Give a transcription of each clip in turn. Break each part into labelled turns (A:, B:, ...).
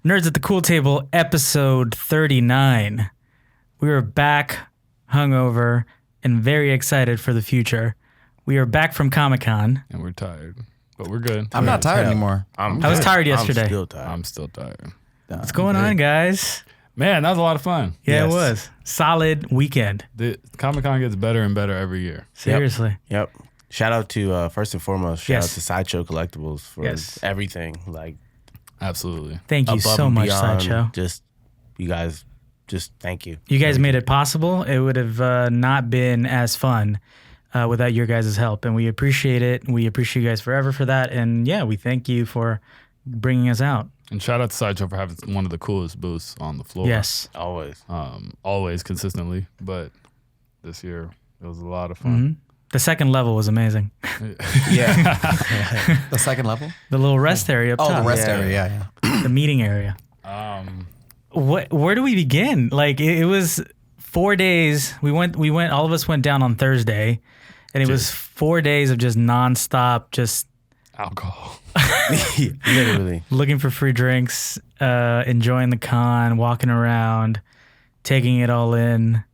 A: Nerds at the Cool Table, episode 39. We are back, hungover, and very excited for the future. We are back from Comic-Con.
B: And we're tired, but we're good.
C: I'm not tired anymore.
A: I was tired yesterday.
B: I'm still tired.
A: What's going on, guys?
B: Man, that was a lot of fun.
A: Yeah, It was. Solid weekend.
B: The Comic-Con gets better and better every year.
A: Seriously.
D: Yep. Shout out to, first and foremost, shout out to Sideshow Collectibles for everything. Like,
B: absolutely.
A: Thank you so much, Sideshow.
D: You guys, thank you.
A: You guys made it possible. It would have not been as fun without your guys' help, and we appreciate it. We appreciate you guys forever for that, and yeah, we thank you for bringing us out.
B: And shout out to Sideshow for having one of the coolest booths on the floor.
A: Yes.
D: Always.
B: Always, consistently, but this year it was a lot of fun.
A: Mm-hmm. The second level was amazing.
D: Yeah.
C: The second level?
A: The little rest area up top.
C: Oh, the rest area, yeah.
A: The meeting area. Where do we begin? Like, it was 4 days. We went, all of us went down on Thursday, and it was 4 days of just nonstop, just
B: alcohol.
D: Literally.
A: Looking for free drinks, enjoying the con, walking around, taking it all in.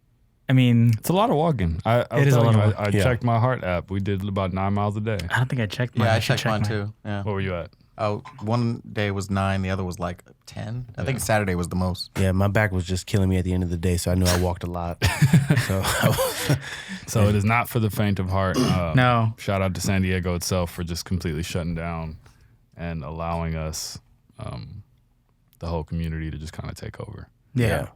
A: I mean,
B: it's a lot of walking.
A: It is a lot of walking.
B: I checked my heart app. We did about 9 miles a day.
A: I don't think I checked mine.
C: Yeah, I checked mine too. Yeah.
B: What were you at?
C: Oh, one day was 9, the other was like 10. I think Saturday was the most.
D: Yeah, my back was just killing me at the end of the day, so I knew I walked a lot.
B: So it is not for the faint of heart.
A: No.
B: Shout out to San Diego itself for just completely shutting down and allowing us, the whole community, to just kind of take over.
A: Yeah.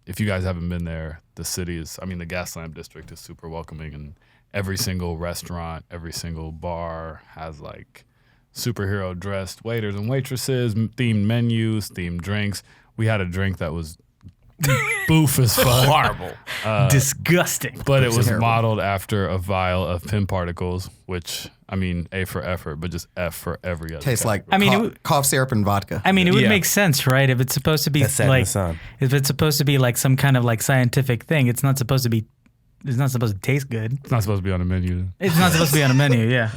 B: If you guys haven't been there, the city is, the Gaslamp district is super welcoming, and every single restaurant, every single bar has like superhero dressed waiters and waitresses, themed menus, themed drinks. We had a drink that was boof as fuck.
D: Horrible.
A: Disgusting.
B: But it was modeled after a vial of pin particles, which, A for effort, but just F for every other.
C: Tastes like cough syrup and vodka.
A: It would make sense, right? If it's supposed to be if it's supposed to be like some kind of like scientific thing, it's not supposed to taste good.
B: It's not supposed to be on a menu.
A: It's not supposed to be on a menu, yeah.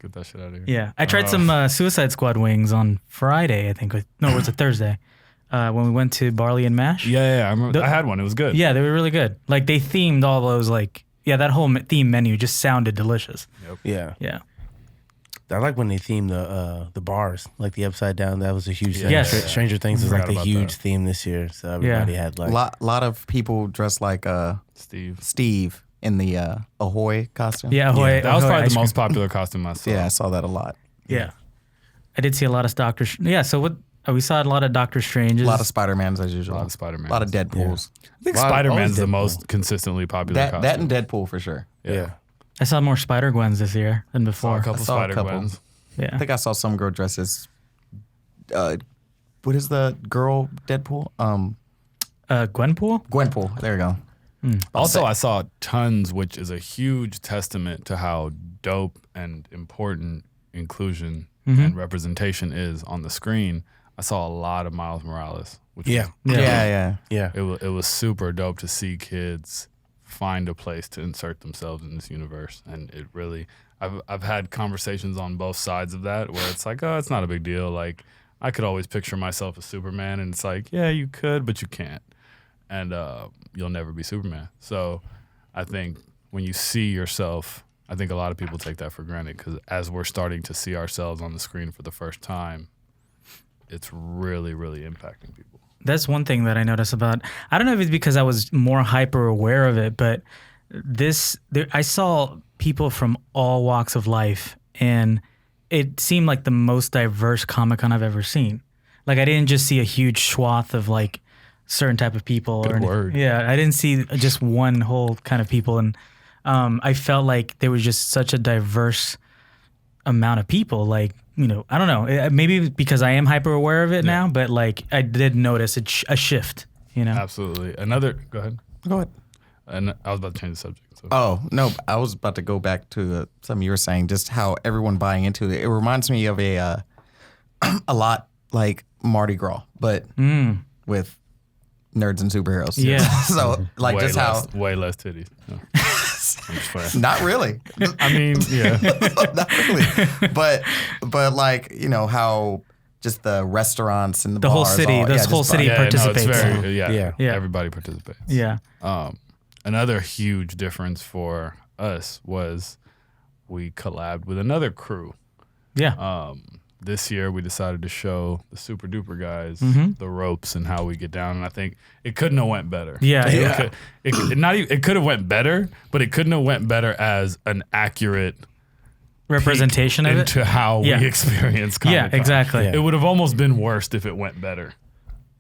B: Get that shit out of here.
A: Yeah. I tried some Suicide Squad wings on Friday, I think. No, it was a Thursday. When we went to Barley and Mash.
B: Yeah, I remember. I had one. It was good.
A: Yeah, they were really good. Like, they themed all those, that whole theme menu just sounded delicious.
B: Yep.
A: Yeah.
D: I like when they theme the bars, like the Upside Down. That was a huge thing.
A: Yes.
D: Stranger Things is like a huge theme this year, so everybody had like
C: a lot of people dressed like Steve in the Ahoy costume.
A: Yeah, Ahoy.
B: That was probably the most popular costume I saw.
C: Yeah, I saw that a lot.
A: Yeah. I did see a lot of so what? We saw a lot of Doctor Stranges.
C: A lot of Spider-Mans as usual.
B: A lot of Spider-Mans.
C: A lot of Deadpools.
B: Yeah. I think Spider-Man's the most consistently popular costume.
C: That and Deadpool for sure.
B: Yeah.
A: I saw more Spider-Gwens this year than before.
B: I saw a couple Spider-Gwens.
A: Yeah.
C: I think I saw some girl dressed as, what is the girl Deadpool?
A: Gwenpool?
C: Gwenpool. There you go.
B: Also, I saw tons, which is a huge testament to how dope and important inclusion and representation is on the screen. I saw a lot of Miles Morales. Which
C: Yeah.
B: It was super dope to see kids find a place to insert themselves in this universe, and it really. I've had conversations on both sides of that where it's like, oh, it's not a big deal. Like, I could always picture myself as Superman, and it's like, yeah, you could, but you can't, and you'll never be Superman. So, I think when you see yourself, I think a lot of people take that for granted, because as we're starting to see ourselves on the screen for the first time, it's really, really impacting people.
A: That's one thing that I noticed about. I don't know if it's because I was more hyper aware of it, but I saw people from all walks of life, and it seemed like the most diverse Comic-Con I've ever seen. Like, I didn't just see a huge swath of like certain type of people.
B: Good word.
A: Yeah, I didn't see just one whole kind of people, and I felt like there was just such a diverse amount of people. Like, I don't know, maybe because I am hyper aware of it now, but like I did notice a shift.
B: Absolutely. Go ahead. And I was about to change the subject. So.
C: Oh, no, I was about to go back to something you were saying, just how everyone buying into it. It reminds me of a lot like Mardi Gras, but with nerds and superheroes.
A: Yeah.
C: So like
B: way less titties. No.
C: Not really.
B: Yeah.
C: Not really. But like, how just the restaurants and the
A: The whole
C: bars,
A: city, this whole city participates.
B: Yeah,
A: Yeah.
B: everybody participates.
A: Yeah.
B: Another huge difference for us was we collabed with another crew.
A: Yeah.
B: This year we decided to show the Super Duper guys the ropes and how we get down, and I think it couldn't have went better.
A: Yeah.
B: It could have went better, but it couldn't have went better as an accurate
A: Representation of it.
B: into how we experience Comic-Con.
A: Yeah, exactly.
B: It would have almost been worse if it went better.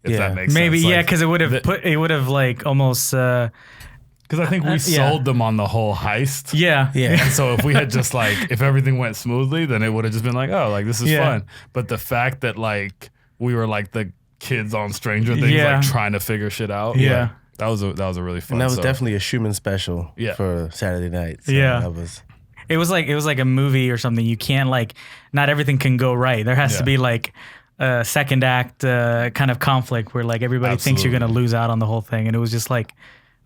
B: If that makes
A: Maybe,
B: sense.
A: yeah,
B: Like,
A: because it would have like almost.
B: because I think we sold them on the whole heist.
A: Yeah.
B: And so if we had just like, if everything went smoothly, then it would have just been like, oh, like this is fun. But the fact that like we were like the kids on Stranger Things, like trying to figure shit out.
A: Yeah.
B: That was a really fun.
D: And that was definitely a Schumann special for Saturday night. So that was.
A: It was like a movie or something. You can't like, not everything can go right. There has to be like a second act kind of conflict where like everybody thinks you're gonna lose out on the whole thing, and it was just like,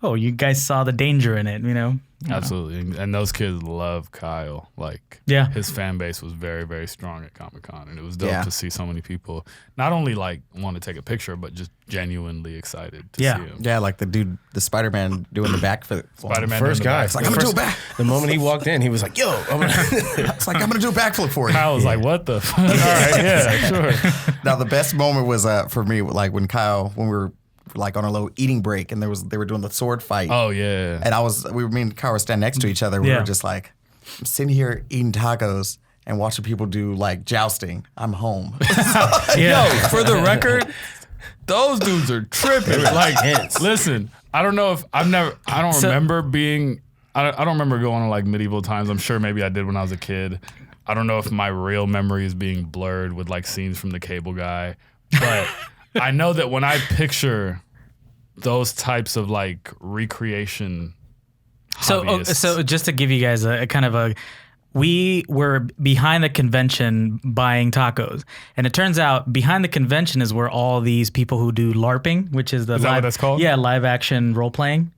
A: oh, you guys saw the danger in it, you know?
B: Absolutely. And those kids love Kyle. Like, his fan base was very, very strong at Comic-Con. And it was dope to see so many people not only like want to take a picture, but just genuinely excited to see him.
C: Yeah, like the Spider-Man doing the backflip.
B: Spider-Man
D: first guy.
C: It's like, I'm going to do a back.
D: The moment he walked in, he was like, yo.
C: It's like, I'm going to do a backflip for you.
B: Kyle was like, what the fuck? All right, yeah, sure.
C: Now, the best moment was for me, like when we were like on a little eating break and they were doing the sword fight.
B: Oh yeah.
C: And me and Kyle were standing next to each other. We were just like, I'm sitting here eating tacos and watching people do like jousting. I'm home.
B: Yo, for the record, those dudes are tripping. Like, listen, I don't know if I don't remember going to like medieval times. I'm sure maybe I did when I was a kid. I don't know if my real memory is being blurred with like scenes from The Cable Guy, but I know that when I picture those types of like recreation hobbyists.
A: So just to give you guys a kind of a, we were behind the convention buying tacos, and it turns out behind the convention is where all these people who do LARPing, which is the
B: Is that what that's called?
A: Yeah, live action role playing.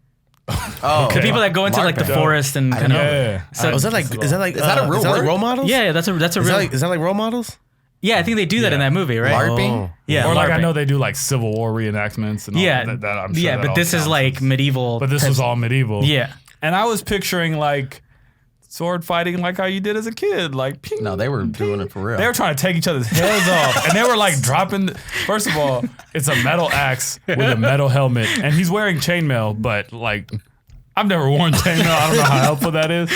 C: Oh,
A: The people that go into like the forest and kind of.
B: Yeah.
A: So
D: Is that a real
C: word?
D: role models?
A: yeah, that's a real.
D: Is that like role models?
A: Yeah, I think they do that in that movie, right?
C: LARPing?
A: Yeah,
B: Or like I
A: LARPing.
B: know they do like Civil War reenactments and all that. I'm sure that
A: but
B: all
A: this is
B: counts
A: like
B: as-
A: medieval.
B: But this was all medieval.
A: Yeah.
B: And I was picturing like sword fighting like how you did as a kid. Like, ping,
C: No, they were
B: ping.
C: doing it for real.
B: They were trying to take each other's heads off. And they were like dropping. First of all, it's a metal axe with a metal helmet. And he's wearing chainmail, but like, I've never worn chainmail. I don't know how helpful that is.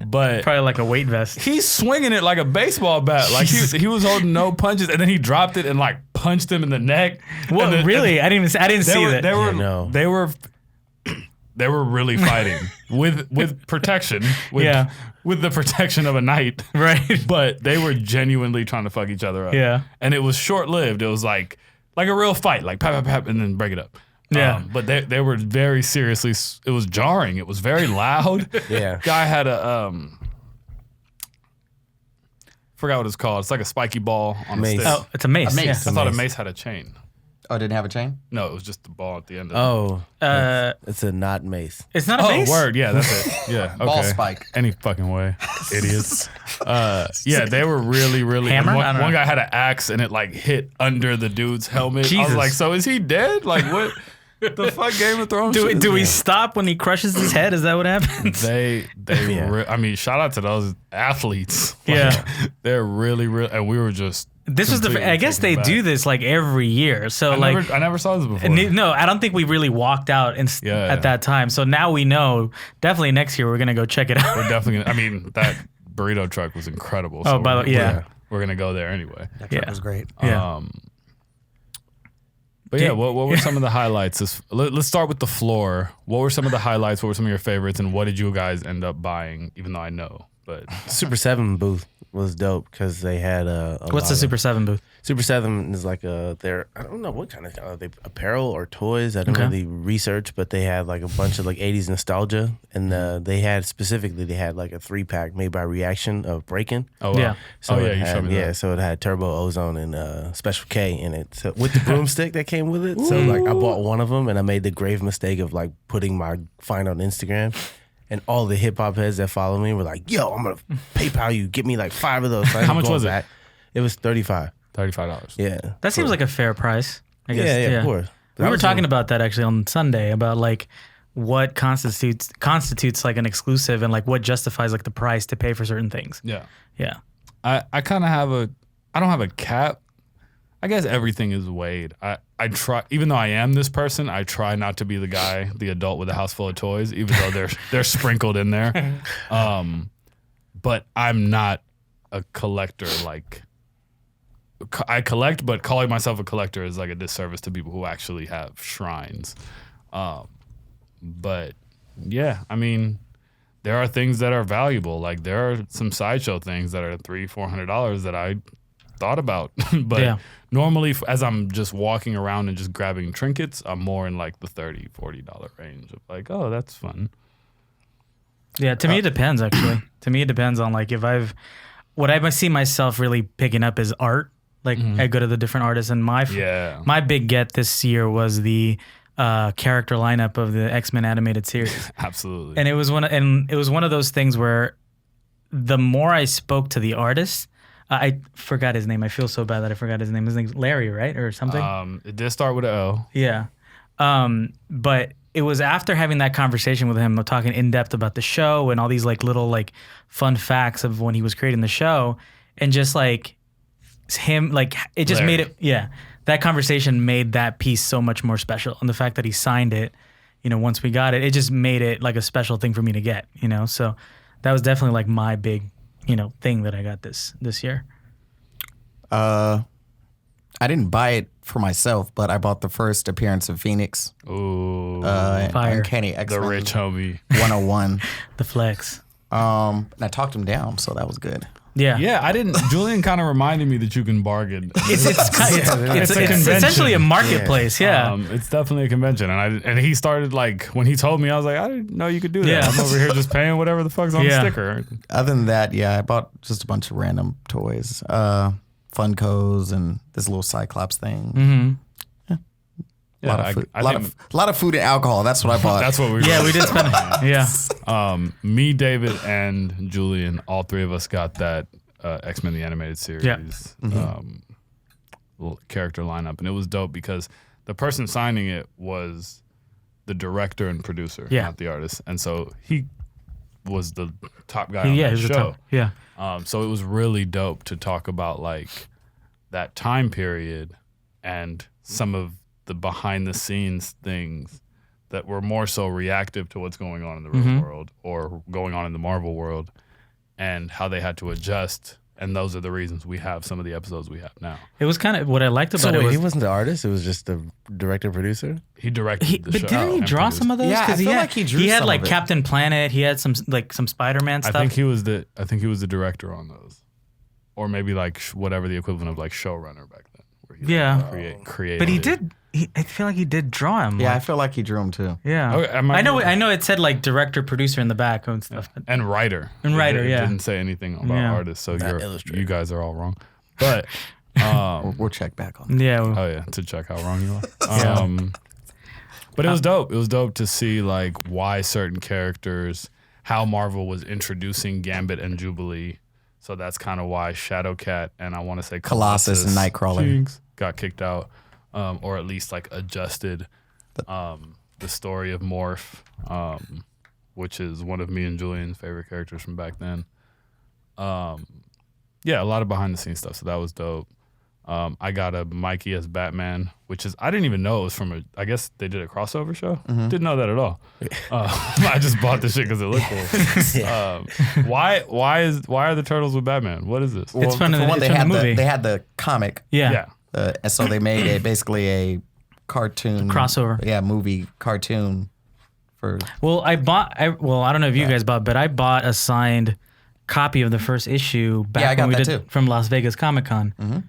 B: But
A: Probably like a weight vest.
B: he's swinging it like a baseball bat. Like he was holding no punches, and then he dropped it and like punched him in the neck.
A: What,
B: And then-
A: really? I didn't see that.
B: They were really fighting with protection. With the protection of a knight.
A: Right.
B: But they were genuinely trying to fuck each other up.
A: Yeah.
B: And it was short lived. It was like a real fight, like pap, pap, pap, and then break it up.
A: Yeah.
B: But they were very seriously, it was jarring. It was very loud.
D: Yeah.
B: Guy had a, forgot what it's called. It's like a spiky ball on
D: Mace.
B: a stick.
A: Oh, it's a mace.
C: A mace.
A: Yeah.
B: I thought a mace had a chain.
C: Oh, it didn't have a chain?
B: No, it was just the ball at the end of it.
D: Oh. It's a not mace.
A: It's not a
B: Oh,
A: mace.
B: word. Yeah, that's it. Yeah. Okay.
C: Ball spike.
B: Any fucking way. Idiots. Yeah, they were really, really.
A: Hammer?
B: and
A: I don't
B: One
A: know.
B: guy had an axe and it like hit under the dude's helmet. I
A: Jesus.
B: was like, so is he dead? Like, what the fuck Game of Thrones shit is
A: Do we
B: this?
A: stop when he crushes his head? Is that what happens?
B: I mean, shout out to those athletes.
A: Yeah.
B: They're really, and we were just.
A: This was
B: completely
A: I guess
B: taken
A: they
B: aback.
A: do this like every year. So
B: I never saw this before.
A: no, I don't think we really walked out at that time. So now we know. Definitely next year we're gonna go check it out.
B: We're definitely gonna, I mean, that burrito truck was incredible.
A: Oh, by the way, yeah.
B: We're gonna go there anyway.
C: That truck was great.
A: Yeah.
B: But yeah, what were some of the highlights? Let's start with the floor. What were some of the highlights? What were some of your favorites? And what did you guys end up buying? Even though I know, but
D: Super 7 booth was dope because they had
A: What's the Super 7 booth?
D: Super 7 is like I don't know what kind of they apparel or toys. I didn't really research, but they had like a bunch of like 80s nostalgia, and they had like a 3-pack made by Reaction of Breaking.
B: oh wow.
A: Yeah.
D: So
B: you
D: it had,
B: showed me that.
D: so it had Turbo Ozone and Special K in it, so with the broomstick that came with it. So like I bought one of them, and I made the grave mistake of like putting my find on Instagram. And all the hip hop heads that follow me were like, "Yo, I'm gonna PayPal you, get me like 5 of those." So
B: How much was it?
D: It was $35.
B: $35.
D: Yeah.
A: That seems like a fair price. I guess.
D: Yeah, of course.
A: We were talking about that actually on Sunday about like what constitutes like an exclusive and like what justifies like the price to pay for certain things.
B: Yeah.
A: Yeah.
B: I kind of have I don't have a cap. I guess everything is weighed. I try, even though I am this person, I try not to be the adult with a house full of toys, even though they're sprinkled in there. But I'm not a collector. Like, I collect, but calling myself a collector is like a disservice to people who actually have shrines. But yeah, I mean, there are things that are valuable. Like there are some Sideshow things that are $300-$400 that I thought about. But normally, as I'm just walking around and just grabbing trinkets, I'm more in like the $30-$40 range of like, oh, that's fun.
A: Yeah, to me it depends actually. To me it depends on like what I see myself really picking up is art. Like I go to the different artists, and my big get this year was the character lineup of the X-Men animated series.
B: Absolutely.
A: And it was one of those things where the more I spoke to the artist, I forgot his name. I feel so bad that I forgot his name. His name's Larry, right, or something?
B: It did start with an O.
A: Yeah. But it was after having that conversation with him, talking in depth about the show and all these like little like fun facts of when he was creating the show, and just like him, like it just made it. Yeah, that conversation made that piece so much more special, and the fact that he signed it, once we got it, it just made it like a special thing for me to get. So that was definitely like my big, thing that I got this year.
C: I didn't buy it for myself, but I bought the first appearance of Phoenix.
B: Ooh,
A: Fire.
C: Uncanny X-Men.
B: the rich homie.
C: 101.
A: The flex.
C: And I talked him down, so that was good.
A: Yeah.
B: Yeah, I didn't. Julian kind of reminded me that you can bargain.
A: It's essentially a marketplace. Yeah.
B: It's definitely a convention, and he started like when he told me, I was like, I didn't know you could do that.
A: Yeah.
B: I'm over here just paying whatever the fuck's on the sticker.
C: Other than that, I bought just a bunch of random toys. Funkos and this little Cyclops thing.
A: Mm-hmm.
C: A lot of food and alcohol. That's what I bought.
B: That's what we.
A: Yeah, we did spend it. Yeah.
B: Me, David, and Julian, all three of us got that X-Men the Animated Series character lineup, and it was dope because the person signing it was the director and producer, not the artist, and so he was the top guy on the show. So it was really dope to talk about like that time period and some of the behind the scenes things that were more so reactive to what's going on in the real world or going on in the Marvel world, and how they had to adjust. And those are the reasons we have some of the episodes we have now.
A: It was kind of what I liked about it.
D: He wasn't the artist; it was just the director producer.
B: He directed the show.
A: But didn't he draw some of those?
C: Yeah, I feel like he drew.
A: He had
C: some
A: like
C: of it.
A: Captain Planet. He had some Spider-Man stuff.
B: I think he was the director on those, or maybe like whatever the equivalent of like showrunner back then. Where he created.
A: But he
B: it.
A: did. I feel like he did draw him.
C: Yeah, I
A: like,
C: feel like he drew them too.
A: yeah.
B: Okay,
A: I know. It said like director, producer in the back and stuff. But
B: And writer.
A: Writer,
B: It
A: yeah.
B: didn't say anything about artists, so
D: illustrator.
B: you guys are all wrong. But
C: We'll check back on that.
A: yeah.
B: oh yeah, to check how wrong you are. But it was dope. It was dope to see like why certain characters, how Marvel was introducing Gambit and Jubilee. So that's kind of why Shadowcat and I want to say
C: Colossus and Nightcrawler
B: Jinx got kicked out, or at least like adjusted. The story of Morph, which is one of me and Julian's favorite characters from back then. Yeah, a lot of behind the scenes stuff. So that was dope. I got a Mikey as Batman, which is, I didn't even know it was from I guess they did a crossover show. Didn't know that at all. I just bought this shit because it looked cool. Why are the Turtles with Batman? What is this?
C: Well,
A: It's from the movie.
C: They had the comic.
A: Yeah.
C: And so they made basically a cartoon
A: Crossover.
C: Yeah, movie cartoon for.
A: Well, I don't know if you guys bought, but I bought a signed copy of the first issue back
C: Yeah, I got
A: when we
C: that
A: did
C: too.
A: from Las Vegas Comic Con.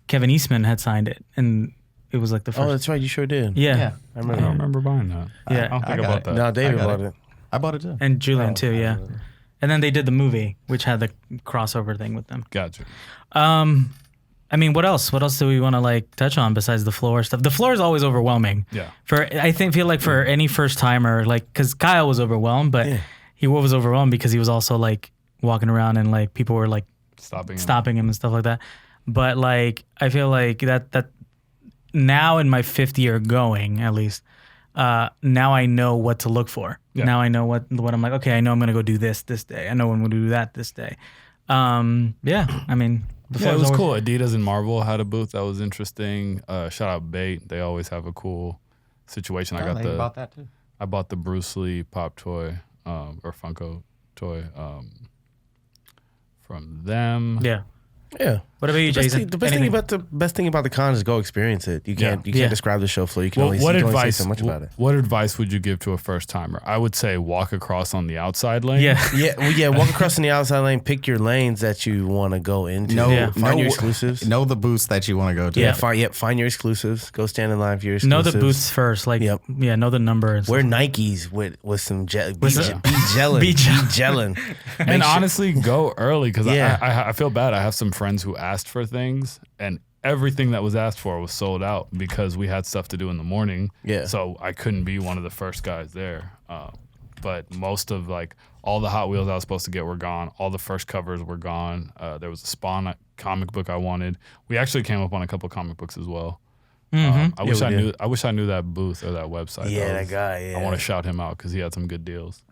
A: Kevin Eastman had signed it, and it was like the first.
D: Oh, that's right. You sure did.
A: Yeah.
D: I
B: I
D: remember.
B: don't remember buying that.
A: Yeah.
B: I don't think I
C: got
B: bought
C: it.
B: that.
D: No, David
C: I got
D: bought
C: it.
D: it.
C: I bought it too.
A: And Julian too, yeah. And then they did the movie, which had the crossover thing with them.
B: Gotcha.
A: I mean, what else? What else do we want to like touch on besides the floor stuff? The floor is always overwhelming.
B: Yeah.
A: Feel like for any first timer, like, because Kyle was overwhelmed, but he was overwhelmed because he was also like walking around and like people were like
B: Stopping
A: him and stuff like that. But like, I feel like that now in my 5th year going, at least, now I know what to look for.
B: Yeah.
A: Now I know what I'm like, okay, I know I'm going to go do this day. I know I'm going to do that this day. Yeah, I mean,
B: Yeah, it was cool. Adidas and Marvel had a booth that was interesting. Shout out Bait. They always have a cool situation.
C: Oh, they bought that too.
B: I bought the Bruce Lee pop toy, or Funko toy, from them.
A: Yeah.
D: Yeah.
A: What about you, Jason?
D: The best thing about the con is go experience it. You can't describe the show floor. You can only say so much about it.
B: What advice would you give to a first timer? I would say walk across on the outside lane.
A: Yeah.
D: Walk across on the outside lane. Pick your lanes that you want to go into. Find your exclusives.
C: Know the booths that you want to go to.
D: Yeah. Find your exclusives. Go stand in line for your exclusives.
A: Know the booths first. Like, know the number. And
D: wear Nikes with some gel. Be
A: Be
D: gelling.
B: And honestly, go early because I feel bad. I have some friends who asked for things and everything that was asked for was sold out because we had stuff to do in the morning.
D: Yeah.
B: So I couldn't be one of the first guys there. But most of like all the Hot Wheels I was supposed to get were gone. All the first covers were gone. There was a Spawn comic book I wanted. We actually came up on a couple comic books as well. I wish I knew that booth or that website.
D: Yeah, that guy. Yeah.
B: I want to shout him out because he had some good deals.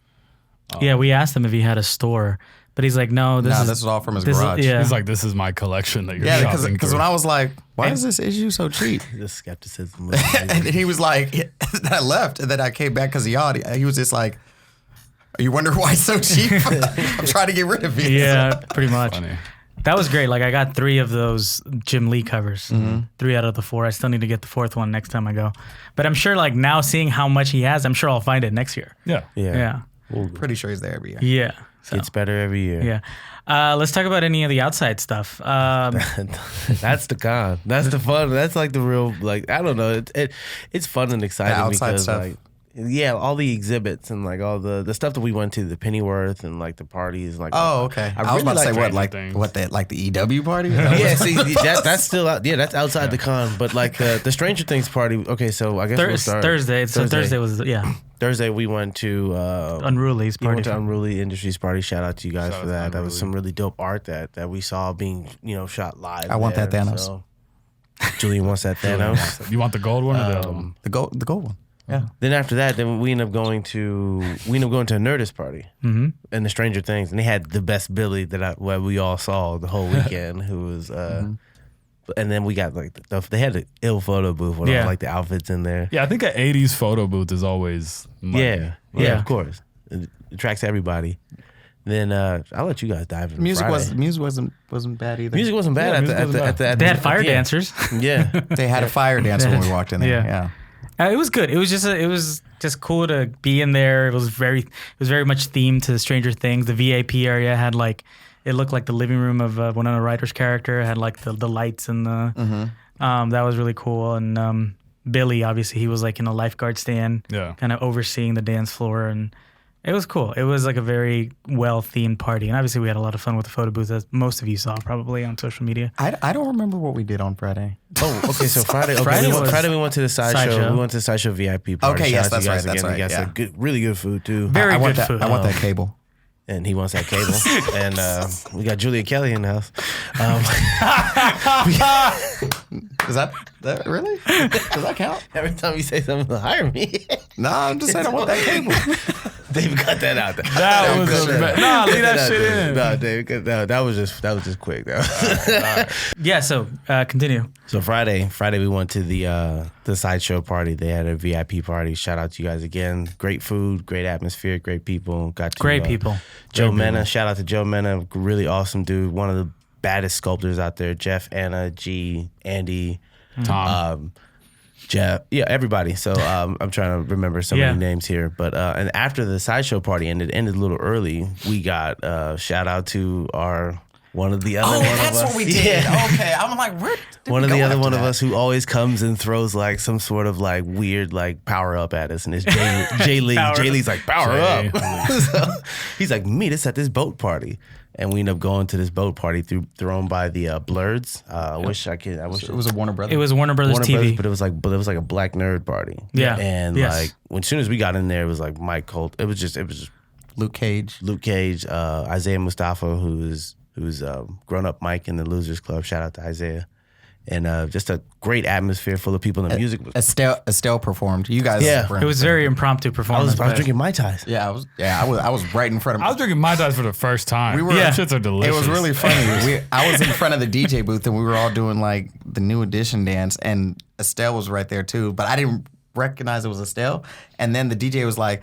A: we asked him if he had a store, but he's like, no, this is
C: all from his garage.
A: Yeah.
B: He's like, this is my collection that you're shopping
C: because
B: through.
C: when I was like, why is this issue so cheap?
D: The skepticism.
C: And he was like, then I left, and then I came back because he was just like, are you wondering why it's so cheap? I'm trying to get rid of it.
A: Yeah, pretty much.
B: Funny.
A: That was great. Like I got 3 of those Jim Lee covers, 3 out of the 4. I still need to get the 4th one next time I go. But I'm sure like now seeing how much he has, I'm sure I'll find it next year.
B: Yeah.
A: Yeah.
C: Pretty sure he's there every year.
A: Yeah. So,
D: It's better every year.
A: yeah. Let's talk about any of the outside stuff.
D: That's the con. That's the fun. That's like the real, like, I don't know. It's fun and exciting
C: The outside
D: because
C: stuff.
D: like, all the exhibits and like all the stuff that we went to, the Pennyworth and like the parties. Like,
C: Oh, okay. I was
D: really
C: about to say
B: Stranger
C: what
B: Things.
C: the EW party?
D: Yeah, see, that's still out. Yeah, that's outside the con. But like the Stranger Things party. Okay, so I guess we'll start.
A: Thursday. So Thursday was
D: Thursday we went to
A: Unruly's
D: We
A: party.
D: went to Unruly Industries party. Shout out to you guys
B: Shout
D: for
B: out to
D: that. That was
B: Unruly.
D: some really dope art that we saw being shot live.
C: I want that
D: there,
C: Thanos.
D: So. Julian wants that Thanos.
B: You want the gold one or the other one?
C: The gold one. Yeah.
D: Then after that, we ended up going to a NERDS party and the Stranger Things, and they had the best Billy that we all saw the whole weekend. Who was, and then we got like they had an ill photo booth with all like the outfits in there.
B: Yeah, I think an 80s photo booth is always money.
D: Yeah, of course, it attracts everybody. Then I'll let you guys dive in.
C: Music
D: Friday.
C: wasn't bad either.
D: Music wasn't bad
A: They had fire dancers.
D: Yeah,
C: They had a fire dance when we walked in there.
A: Yeah.
C: Yeah.
A: It was good. It was just cool to be in there. It was very much themed to Stranger Things. The VIP area had like, it looked like the living room of Winona Ryder's character. It had like the lights and the that was really cool. And Billy, obviously, he was like in a lifeguard stand, kind of overseeing the dance floor, and it was cool. It was like a very well themed party, and obviously we had a lot of fun with the photo booth, as most of you saw probably on social media.
C: I don't remember what we did on Friday.
D: Oh, okay. So Friday. Okay, Friday we went to the Sideshow. We went to the Sideshow VIP party.
C: Okay, yes,
D: Shout out
C: that's
D: to you guys
C: right. That's
D: again.
C: right.
D: We got
C: Yeah.
D: some good, really good food too.
A: Very
C: I want
A: good
C: that.
A: food.
C: I want that cable.
D: And he wants that cable. And we got Julia Kelly in the house.
C: Is that really? Does that count?
D: Every time you say something, hire me.
C: No, I'm just saying I want that cable.
D: Dave cut that out.
B: That was
D: Cut that out.
B: nah, leave
D: Cut
B: that
D: out,
B: shit
D: Dave.
B: in.
D: No, Dave, that was just quick.
A: Yeah. So continue.
D: So Friday we went to the Sideshow party. They had a VIP party. Shout out to you guys again. Great food, great atmosphere, great people. Got to,
A: Great people.
D: Joe Mena. Shout out to Joe Mena. Really awesome dude. One of the baddest sculptors out there. Jeff, Anna, G, Andy,
B: Tom.
D: Jeff. Yeah, everybody. So I'm trying to remember some of the names here. But and after the Sideshow party ended a little early, we got shout out to one of the other one
C: that's
D: of us.
C: what we did.
D: Yeah.
C: Okay, I'm like, where? Did
D: One
C: we
D: of
C: go
D: the other
C: after
D: one of
C: that?
D: us who always comes and throws like some sort of like weird like power up at us, and it's Jay Lee. Jay Lee's like power
B: Jay.
D: up. So he's like, meet us at this boat party, and we end up going to this boat party thrown by the Blurs. I wish
C: It was a Warner Brothers.
A: It was Warner Brothers
D: Warner
A: TV.
D: Brothers, but it was like a black nerd party.
A: Yeah.
D: and
A: Yes.
D: like as soon as we got in there, it was like Mike Colt. It was just
C: Luke Cage.
D: Luke Cage, Isaiah Mustafa, who is who's grown up Mike in the Losers Club. Shout out to Isaiah. And just a great atmosphere full of people, and the music was.
C: Estelle performed. You guys,
A: it was very impromptu
D: I
A: performance.
D: was drinking Mai Tais.
C: Yeah, I was right in front of.
B: I was drinking Mai Tais for the first time.
C: We were-
B: Them shits are delicious.
C: It was really funny. I was in front of the DJ booth, and we were all doing like the New Edition dance, and Estelle was right there too. But I didn't recognize it was Estelle. And then the DJ was like,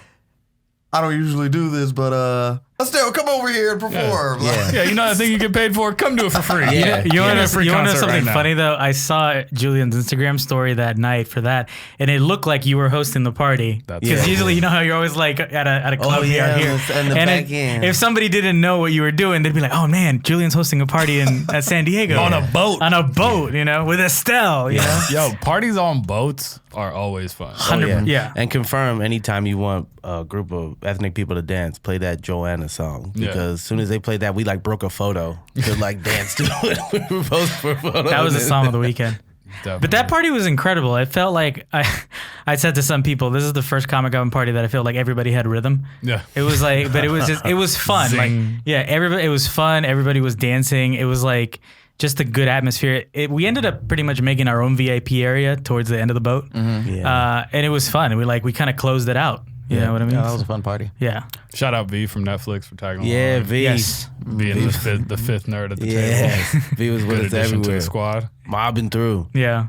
C: "I don't usually do this, but Estelle, come over here and perform."
B: Yeah, you know that thing you get paid for? Come do it for free.
D: Yeah.
A: You want to
B: free
A: know
B: concert
A: something
B: right now.
A: funny though? I saw Julian's Instagram story that night for that, and it looked like you were hosting the party.
B: That's
A: Because
B: cool.
A: usually, you know how you're always like at a club
D: yeah,
A: here,
D: in the
A: and
D: back end.
A: if somebody didn't know what you were doing, they'd be like, "Oh man, Julian's hosting a party at San Diego
B: On a boat.
A: on a boat, you know, with Estelle, you know."
B: Yo, parties on boats are always fun.
A: 100%. Yeah.
D: And confirm anytime you want a group of ethnic people to dance, play that Joanna song.
B: Yeah.
D: Because as soon as they played that, we like broke a photo to like dance to it. We were posting for a photo.
A: That was the song of the weekend.
B: Definitely.
A: But that party was incredible. It felt like I said to some people, this is the first Comic-Con party that I feel like everybody had rhythm.
B: Yeah.
A: It was like, but it was fun. Like,
B: Zing.
A: yeah, it was fun. Everybody was dancing. It was like just a good atmosphere. We ended up pretty much making our own VIP area towards the end of the boat.
D: Yeah.
A: And it was fun. We kind of closed it out. You know what I mean?
C: Yeah, that was a fun party.
A: Yeah.
B: Shout out V from Netflix for tagging along.
D: Yeah, V.
A: Yes.
B: Being the fifth nerd at the
D: Yeah.
B: table.
D: V was with
B: Good
D: us
B: addition to
D: everywhere.
B: the squad.
D: Mobbing through.
A: Yeah.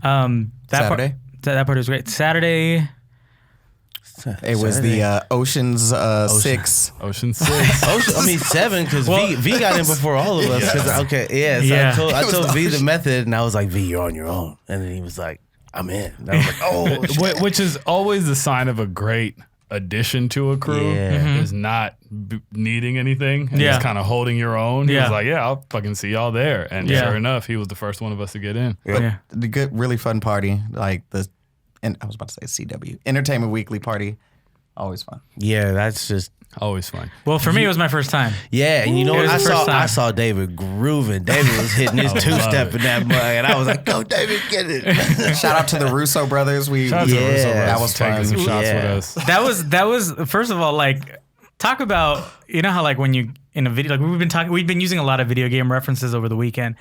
A: That
C: Saturday?
A: That part was great. Saturday.
C: It was the Ocean's 6.
B: Ocean 6.
D: I mean 7 because V got in before all of us. 'Cause, okay, yeah. So
A: Yeah.
D: I
C: It was
D: told
C: the
D: V the
C: Ocean.
D: method, and I was like, V, you're on your own. And then he was like, I'm in. And I was like, oh, shit.
B: Which is always the sign of a great addition to a crew.
D: Yeah.
B: Is not needing anything and
A: Yeah.
B: just kind of holding your own. He
A: Yeah.
B: was like, yeah, I'll fucking see y'all there. And
A: Yeah.
B: sure enough, he was the first one of us to get in.
A: Yeah.
C: The good, really fun party. And I was about to say CW. Entertainment Weekly party. Always fun.
D: Yeah, that's just.
B: Always fun.
A: Well, for me, it was my first time.
D: Yeah, and you know
A: It
D: what?
A: was the first time.
D: I saw David grooving. David was hitting his
B: I love
D: two-step
B: it.
D: in that mug, and I was like, go, David, get it.
C: Shout out to the Russo brothers.
B: Shout out to the
D: Yeah,
B: Russo brothers
C: that was
B: for taking
C: fun.
B: some shots
D: Yeah.
B: with us.
A: That was first of all, like, talk about, you know how like when you in a video, like we've been using a lot of video game references over the weekend,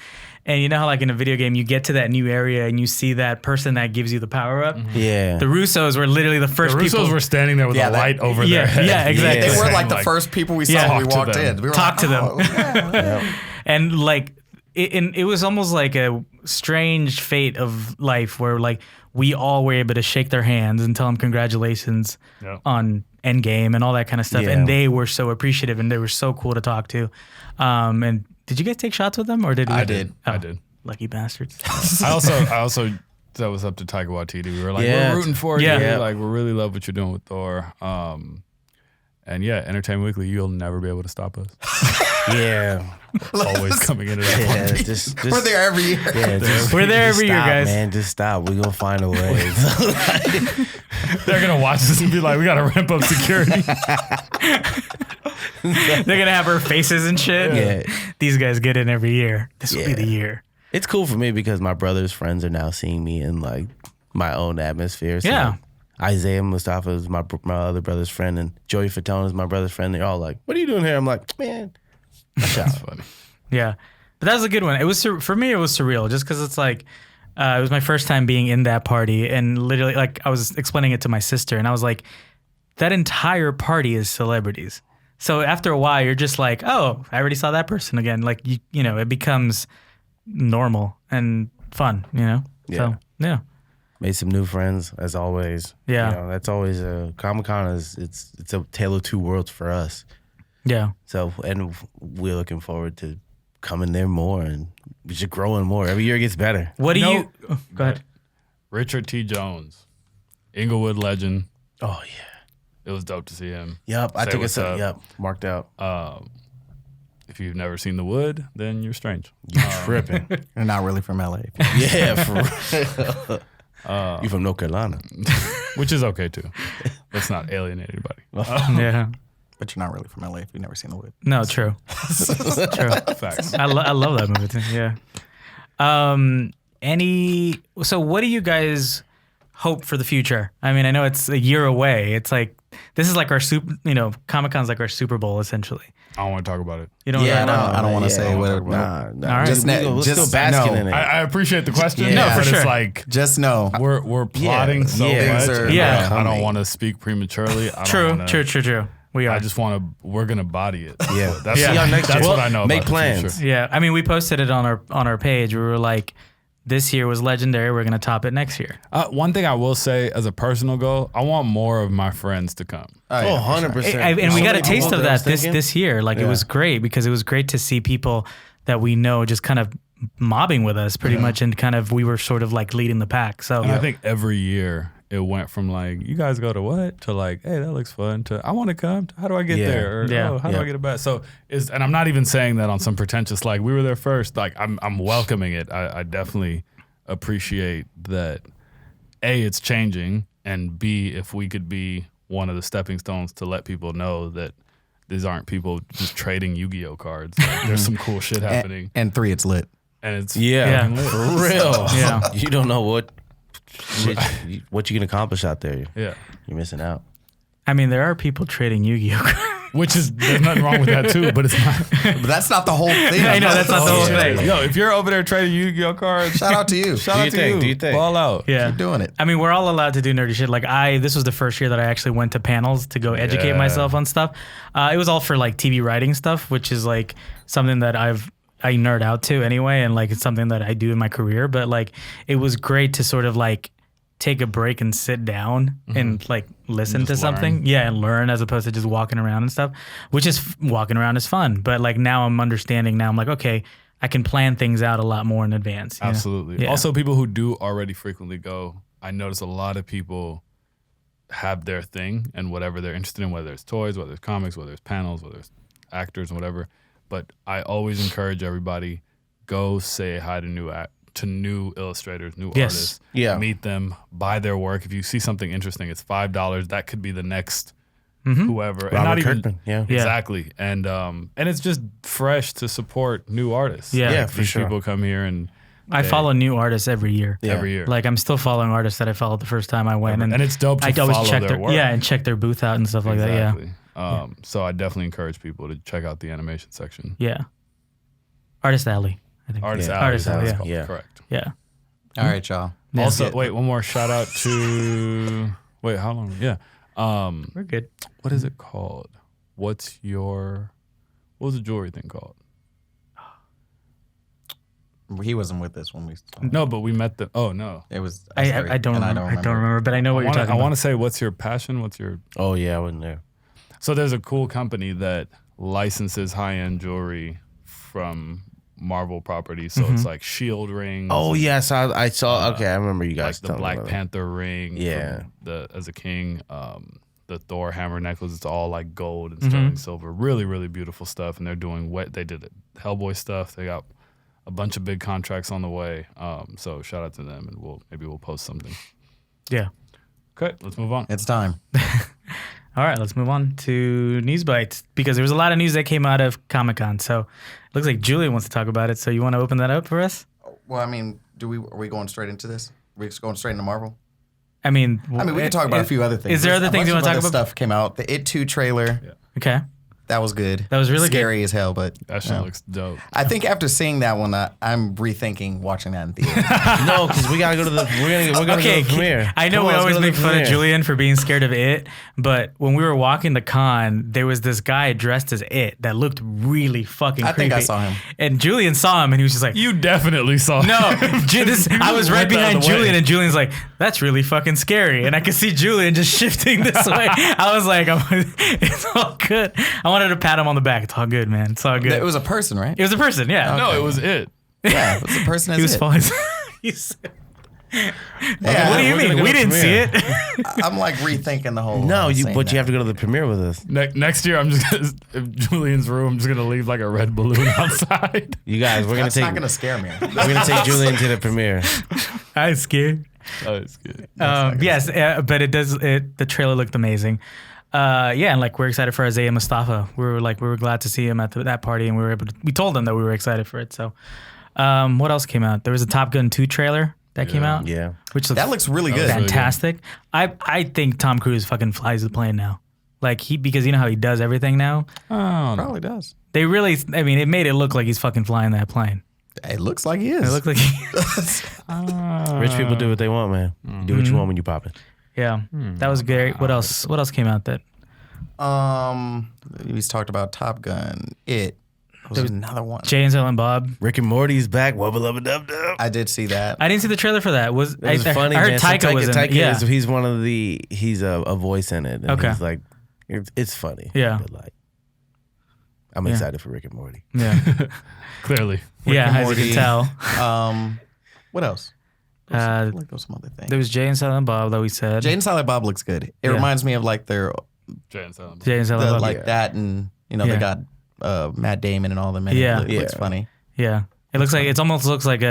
A: and you know how like in a video game you get to that new area and you see that person that gives you the power up.
D: Yeah.
A: The Russos were literally the first
B: The Russos
A: people.
B: were standing there with
C: Yeah,
B: a
C: that-
B: light over
A: Yeah,
B: their head.
A: yeah, exactly.
C: They were like the
B: Like,
C: first people we saw
A: Yeah.
C: when we
B: Talk to
C: walked
B: them.
C: in. We were
A: Talk to them.
C: "Oh, yeah."
A: And like it was almost like a strange fate of life where like we all were able to shake their hands and tell them congratulations
B: Yeah.
A: on Endgame and all that kind of stuff.
D: Yeah.
A: And they were so appreciative and they were so cool to talk to. And did you guys take shots with them or did we?
C: I did.
A: Oh,
B: I did.
A: Lucky bastards.
B: I also that was up to Taika Waititi. We were like,
D: Yeah.
B: we're rooting for you.
A: Yeah.
B: Like, we really love what you're doing with Thor. And yeah, Entertainment Weekly, you'll never be able to stop us.
D: Yeah.
B: Always coming into that
D: Yeah,
B: party.
D: just
C: We're there every year.
D: Yeah, just,
A: We're there
D: just
A: every year,
D: stop,
A: guys.
D: Man, just stop. We're gonna find a way.
B: They're gonna watch this and be like, we gotta ramp up security.
A: They're going to have our faces and shit.
D: Yeah.
A: These guys get in every year. This will be
D: Yeah.
A: the year.
D: It's cool for me because my brother's friends are now seeing me in like my own atmosphere. So
A: Yeah.
D: Isaiah Mustafa is my other brother's friend, and Joey Fatone is my brother's friend. They're all like, "What are you doing here?" I'm like, "Man,
B: That's funny.
A: Yeah, but that was a good one. It was for me. It was surreal, just because it's like it was my first time being in that party, and literally, like I was explaining it to my sister, and I was like, that entire party is celebrities. So after a while, you're just like, oh, I already saw that person again. Like you know, it becomes normal and fun. You know,
D: Yeah.
A: So yeah,
D: made some new friends as always."
A: Yeah.
D: You know, that's always a Comic-Con is it's a tale of two worlds for us.
A: yeah.
D: So, and we're looking forward to coming there more and just growing more. Every year it gets better.
A: What do
B: No.
A: you? Oh, go ahead.
B: Richard T. Jones, Inglewood legend.
D: Oh yeah.
B: It was dope to see him.
D: Yep. I
B: Say
D: took
B: what's
D: it.
B: up.
D: Yep. Marked out.
B: If you've never seen The Wood, then you're strange.
D: You tripping?
C: You're not really from LA.
D: Yeah. For real. You from North Carolina?
B: Which is okay too. Let's not alienate anybody.
A: Yeah.
C: But you're not really from LA if you've never seen The Wood.
A: No, true. True.
B: Facts.
A: I love that movie too. Yeah. So what do you guys hope for the future? I mean, I know it's a year away. It's like this is like our Comic-Con's like our Super Bowl essentially.
B: I don't want to talk about it.
A: You don't.
C: Yeah,
A: know.
C: I don't want to say what.
D: Nah.
A: All right.
D: We're still basking in it.
B: I appreciate the question.
C: Yeah.
A: No, for
B: but
A: sure.
B: It's like
C: Just know.
B: we're plotting so
D: yeah.
B: much.
C: Things are-
B: and
A: Yeah.
B: I don't want to speak prematurely. I don't wanna,
A: True. We are.
B: I just want to. We're gonna body it.
D: Yeah.
B: That's,
A: Yeah.
D: See y'all next
B: that's
D: year.
B: what I know.
D: Make
B: about the
D: plans.
B: future.
A: Yeah, I mean, we posted it on our page. We were like, this year was legendary. We're gonna top it next year.
B: One thing I will say as a personal goal, I want more of my friends to come.
D: Oh, 100%.
A: And we got a taste of that
D: this
A: this year. Like it was great because it was great to see people that we know just kind of mobbing with us pretty much, and kind of we were sort of like leading the pack. So
B: And I think every year it went from like, you guys go to what? To like, hey, that looks fun. To I want to come. How do I get
D: Yeah.
B: there? Or,
A: Yeah.
B: oh, how do I get it back? So and I'm not even saying that on some pretentious like we were there first. Like I'm welcoming it. I definitely appreciate that. A, it's changing, and B, if we could be one of the stepping stones to let people know that these aren't people just trading Yu-Gi-Oh cards. Like, there's some cool shit happening,
C: And 3, it's lit.
B: and it's
D: Yeah,
A: Yeah.
D: for real.
A: Yeah.
D: You don't know what you can accomplish out there.
B: yeah.
D: You're missing out.
A: I mean, there are people trading Yu-Gi-Oh.
B: Which is there's nothing wrong with that too, but it's not.
C: But that's not the whole thing.
A: I know, that's not the whole thing.
B: Yo, if you're over there trading Yu-Gi-Oh cards,
C: Shout out to you.
B: shout
D: Do
B: out
D: your
B: to
D: thing,
B: you.
D: do your thing.
B: Ball out.
A: Yeah.
C: Keep doing it.
A: I mean, we're all allowed to do nerdy shit. Like this was the first year that I actually went to panels to go educate
B: Yeah.
A: myself on stuff. It was all for like TV writing stuff, which is like something that I nerd out to anyway, and like it's something that I do in my career. But like, it was great to sort of like take a break and sit down and like listen to
B: just
A: something.
B: learn.
A: Yeah, and learn as opposed to just walking around and stuff. Which is walking around is fun, but like now I'm understanding. Now I'm like, okay, I can plan things out a lot more in advance. you know?
B: Absolutely.
A: Yeah.
B: Also, people who do already frequently go, I notice a lot of people have their thing and whatever they're interested in, whether it's toys, whether it's comics, whether it's panels, whether it's actors and whatever. But I always encourage everybody, go say hi to new illustrators, new
A: Yes.
B: artists.
D: Yeah.
B: Meet them, buy their work. If you see something interesting, it's $5. That could be the next whoever. And
D: Robert
B: not even
D: Kirkman, yeah.
A: Yeah.
B: exactly. And it's just fresh to support new artists.
A: Yeah.
D: Yeah,
B: Like,
D: for
B: these
D: sure.
B: people come here and
A: I follow new artists every year.
D: Yeah.
B: every year.
A: Like I'm still following artists that I followed the first time I went,
B: And it's dope to
A: I always
B: follow
A: check
B: their
A: their
B: work.
A: and check their booth out and stuff like that.
B: Exactly. So I definitely encourage people to check out the animation section.
A: Yeah. Artist Alley, I think.
B: Artist
D: Yeah.
B: Alley
A: Artist
B: is what
A: Alley,
B: it's
A: yeah.
B: called.
D: Yeah.
B: Correct.
A: Yeah.
C: All right, y'all.
A: Yeah.
B: Also,
C: Yeah.
B: wait, one more shout out to wait, how long? Yeah.
A: We're good.
B: What is it called? What was the jewelry thing called?
C: He wasn't with us when we.
B: No, but we met the. Oh no.
C: It was.
A: I don't remember. I don't remember, but I know what you're talking
B: I
A: about.
B: want to say, what's your passion? What's your
D: Oh yeah, I wasn't there.
B: So there's a cool company that licenses high-end jewelry from Marvel properties. So it's like shield rings.
D: Oh yeah, I saw. Okay, I remember you
B: like
D: guys.
B: the
D: telling me
B: Black
D: about it.
B: Panther ring.
D: Yeah.
B: from the As a King. The Thor hammer necklace. It's all like gold and sterling silver. Really, really beautiful stuff. And they're doing They did Hellboy stuff. They got a bunch of big contracts on the way. So shout out to them, and maybe we'll post something.
A: Yeah.
B: Okay, let's move on.
C: It's time.
A: All right, let's move on to news bites because there was a lot of news that came out of Comic-Con. So it looks like Julian wants to talk about it. So you want to open that up for us?
C: Well, I mean, are we going straight into this? Are we just going straight into Marvel?
A: I mean,
C: I mean, we can talk about a few other things.
A: Is there
C: There's
A: other
C: a
A: things you
C: bunch
A: want to
C: of
A: talk
C: other
A: about?
C: Stuff came out. The It 2 trailer.
A: Okay.
C: That was good.
A: That was really good.
C: scary as hell, but
B: That shit looks dope.
C: I think after seeing that one, I'm rethinking watching that in theater.
D: No, because we gotta go to the. We're gonna go to the premiere.
A: I know
D: Come
A: we
D: on, let's
A: always
D: go to the
A: make fun of
D: premiere.
A: Julian for being scared of it, but when we were walking the con, there was this guy dressed as it that looked really fucking
C: I
A: creepy.
C: think I saw him.
A: And Julian saw him and he was just like,
B: You definitely saw
A: no,
B: You
A: I was right
B: went the
A: behind
B: other way.
A: Julian, and Julian's like, "That's really fucking scary." And I could see Julian just shifting this way. I was like, "It's all good." I wanted to pat him on the back. It's all good, man. It's all good.
C: It was a person, right?
A: It was a person, yeah.
B: No, it was it.
C: Yeah, it was a person.
A: He was
C: It.
A: falling. He's-
C: Yeah,
A: what do you
D: we're gonna
A: mean?
D: go
A: We
D: to
A: didn't see
D: premiere.
A: it.
C: I'm like rethinking the whole.
D: No,
C: saying
D: but
C: that.
D: you have to go to the premiere with us.
B: Next year, I'm just gonna, if Julian's room, I'm just gonna leave like a red balloon outside.
D: You guys, we're gonna
C: That's
D: take.
C: not gonna scare me.
D: We're gonna take Julian to the premiere.
A: I was scared.
B: Oh, it's good.
A: Yes, but it does. The trailer looked amazing. Yeah, and like we're excited for Isaiah Mustafa. We were glad to see him at that party, and we told them that we were excited for it. So, what else came out? There was a Top Gun 2 trailer that came out.
D: Yeah.
A: which
C: That looks really good.
B: really good.
A: fantastic. I think Tom Cruise fucking flies the plane now. Like because you know how he does everything now.
B: Oh,
C: Probably does.
A: They really, I mean, it made it look like he's fucking flying that plane.
C: It looks like he
A: It
C: is.
A: looked like,
D: Rich people do what they want, man. You do what you want when you pop it.
A: yeah, that was great. What else? What else came out that?
C: He's talked about Top Gun. It was another one.
A: Jay and Silent Bob.
D: Rick and Morty's back. Wubba lubba dub dub.
C: I did see that.
A: I didn't see the trailer for that.
D: It was funny,
A: I heard
D: man. So
A: Taika was in it.
D: Taika
A: Yeah.
D: he's one of the, he's a voice in it. And
A: Okay.
D: He's like, it's funny.
A: Yeah.
D: But like, I'm excited for Rick and Morty.
A: Yeah.
B: clearly.
A: Yeah,
C: and
A: as you
C: Morty.
A: can tell.
C: What else?
A: Uh,
C: Like those some other things.
A: There was Jay and Silent Bob that we said.
C: Jay and Silent Bob looks good. It
A: Yeah.
C: reminds me of like their
B: Jay and Silent Bob.
A: Jay and Silent Bob.
C: like that, and you know
A: Yeah.
C: they got Matt Damon and all them. And
A: Yeah.
C: it looks funny.
A: Yeah. It looks like, it almost looks like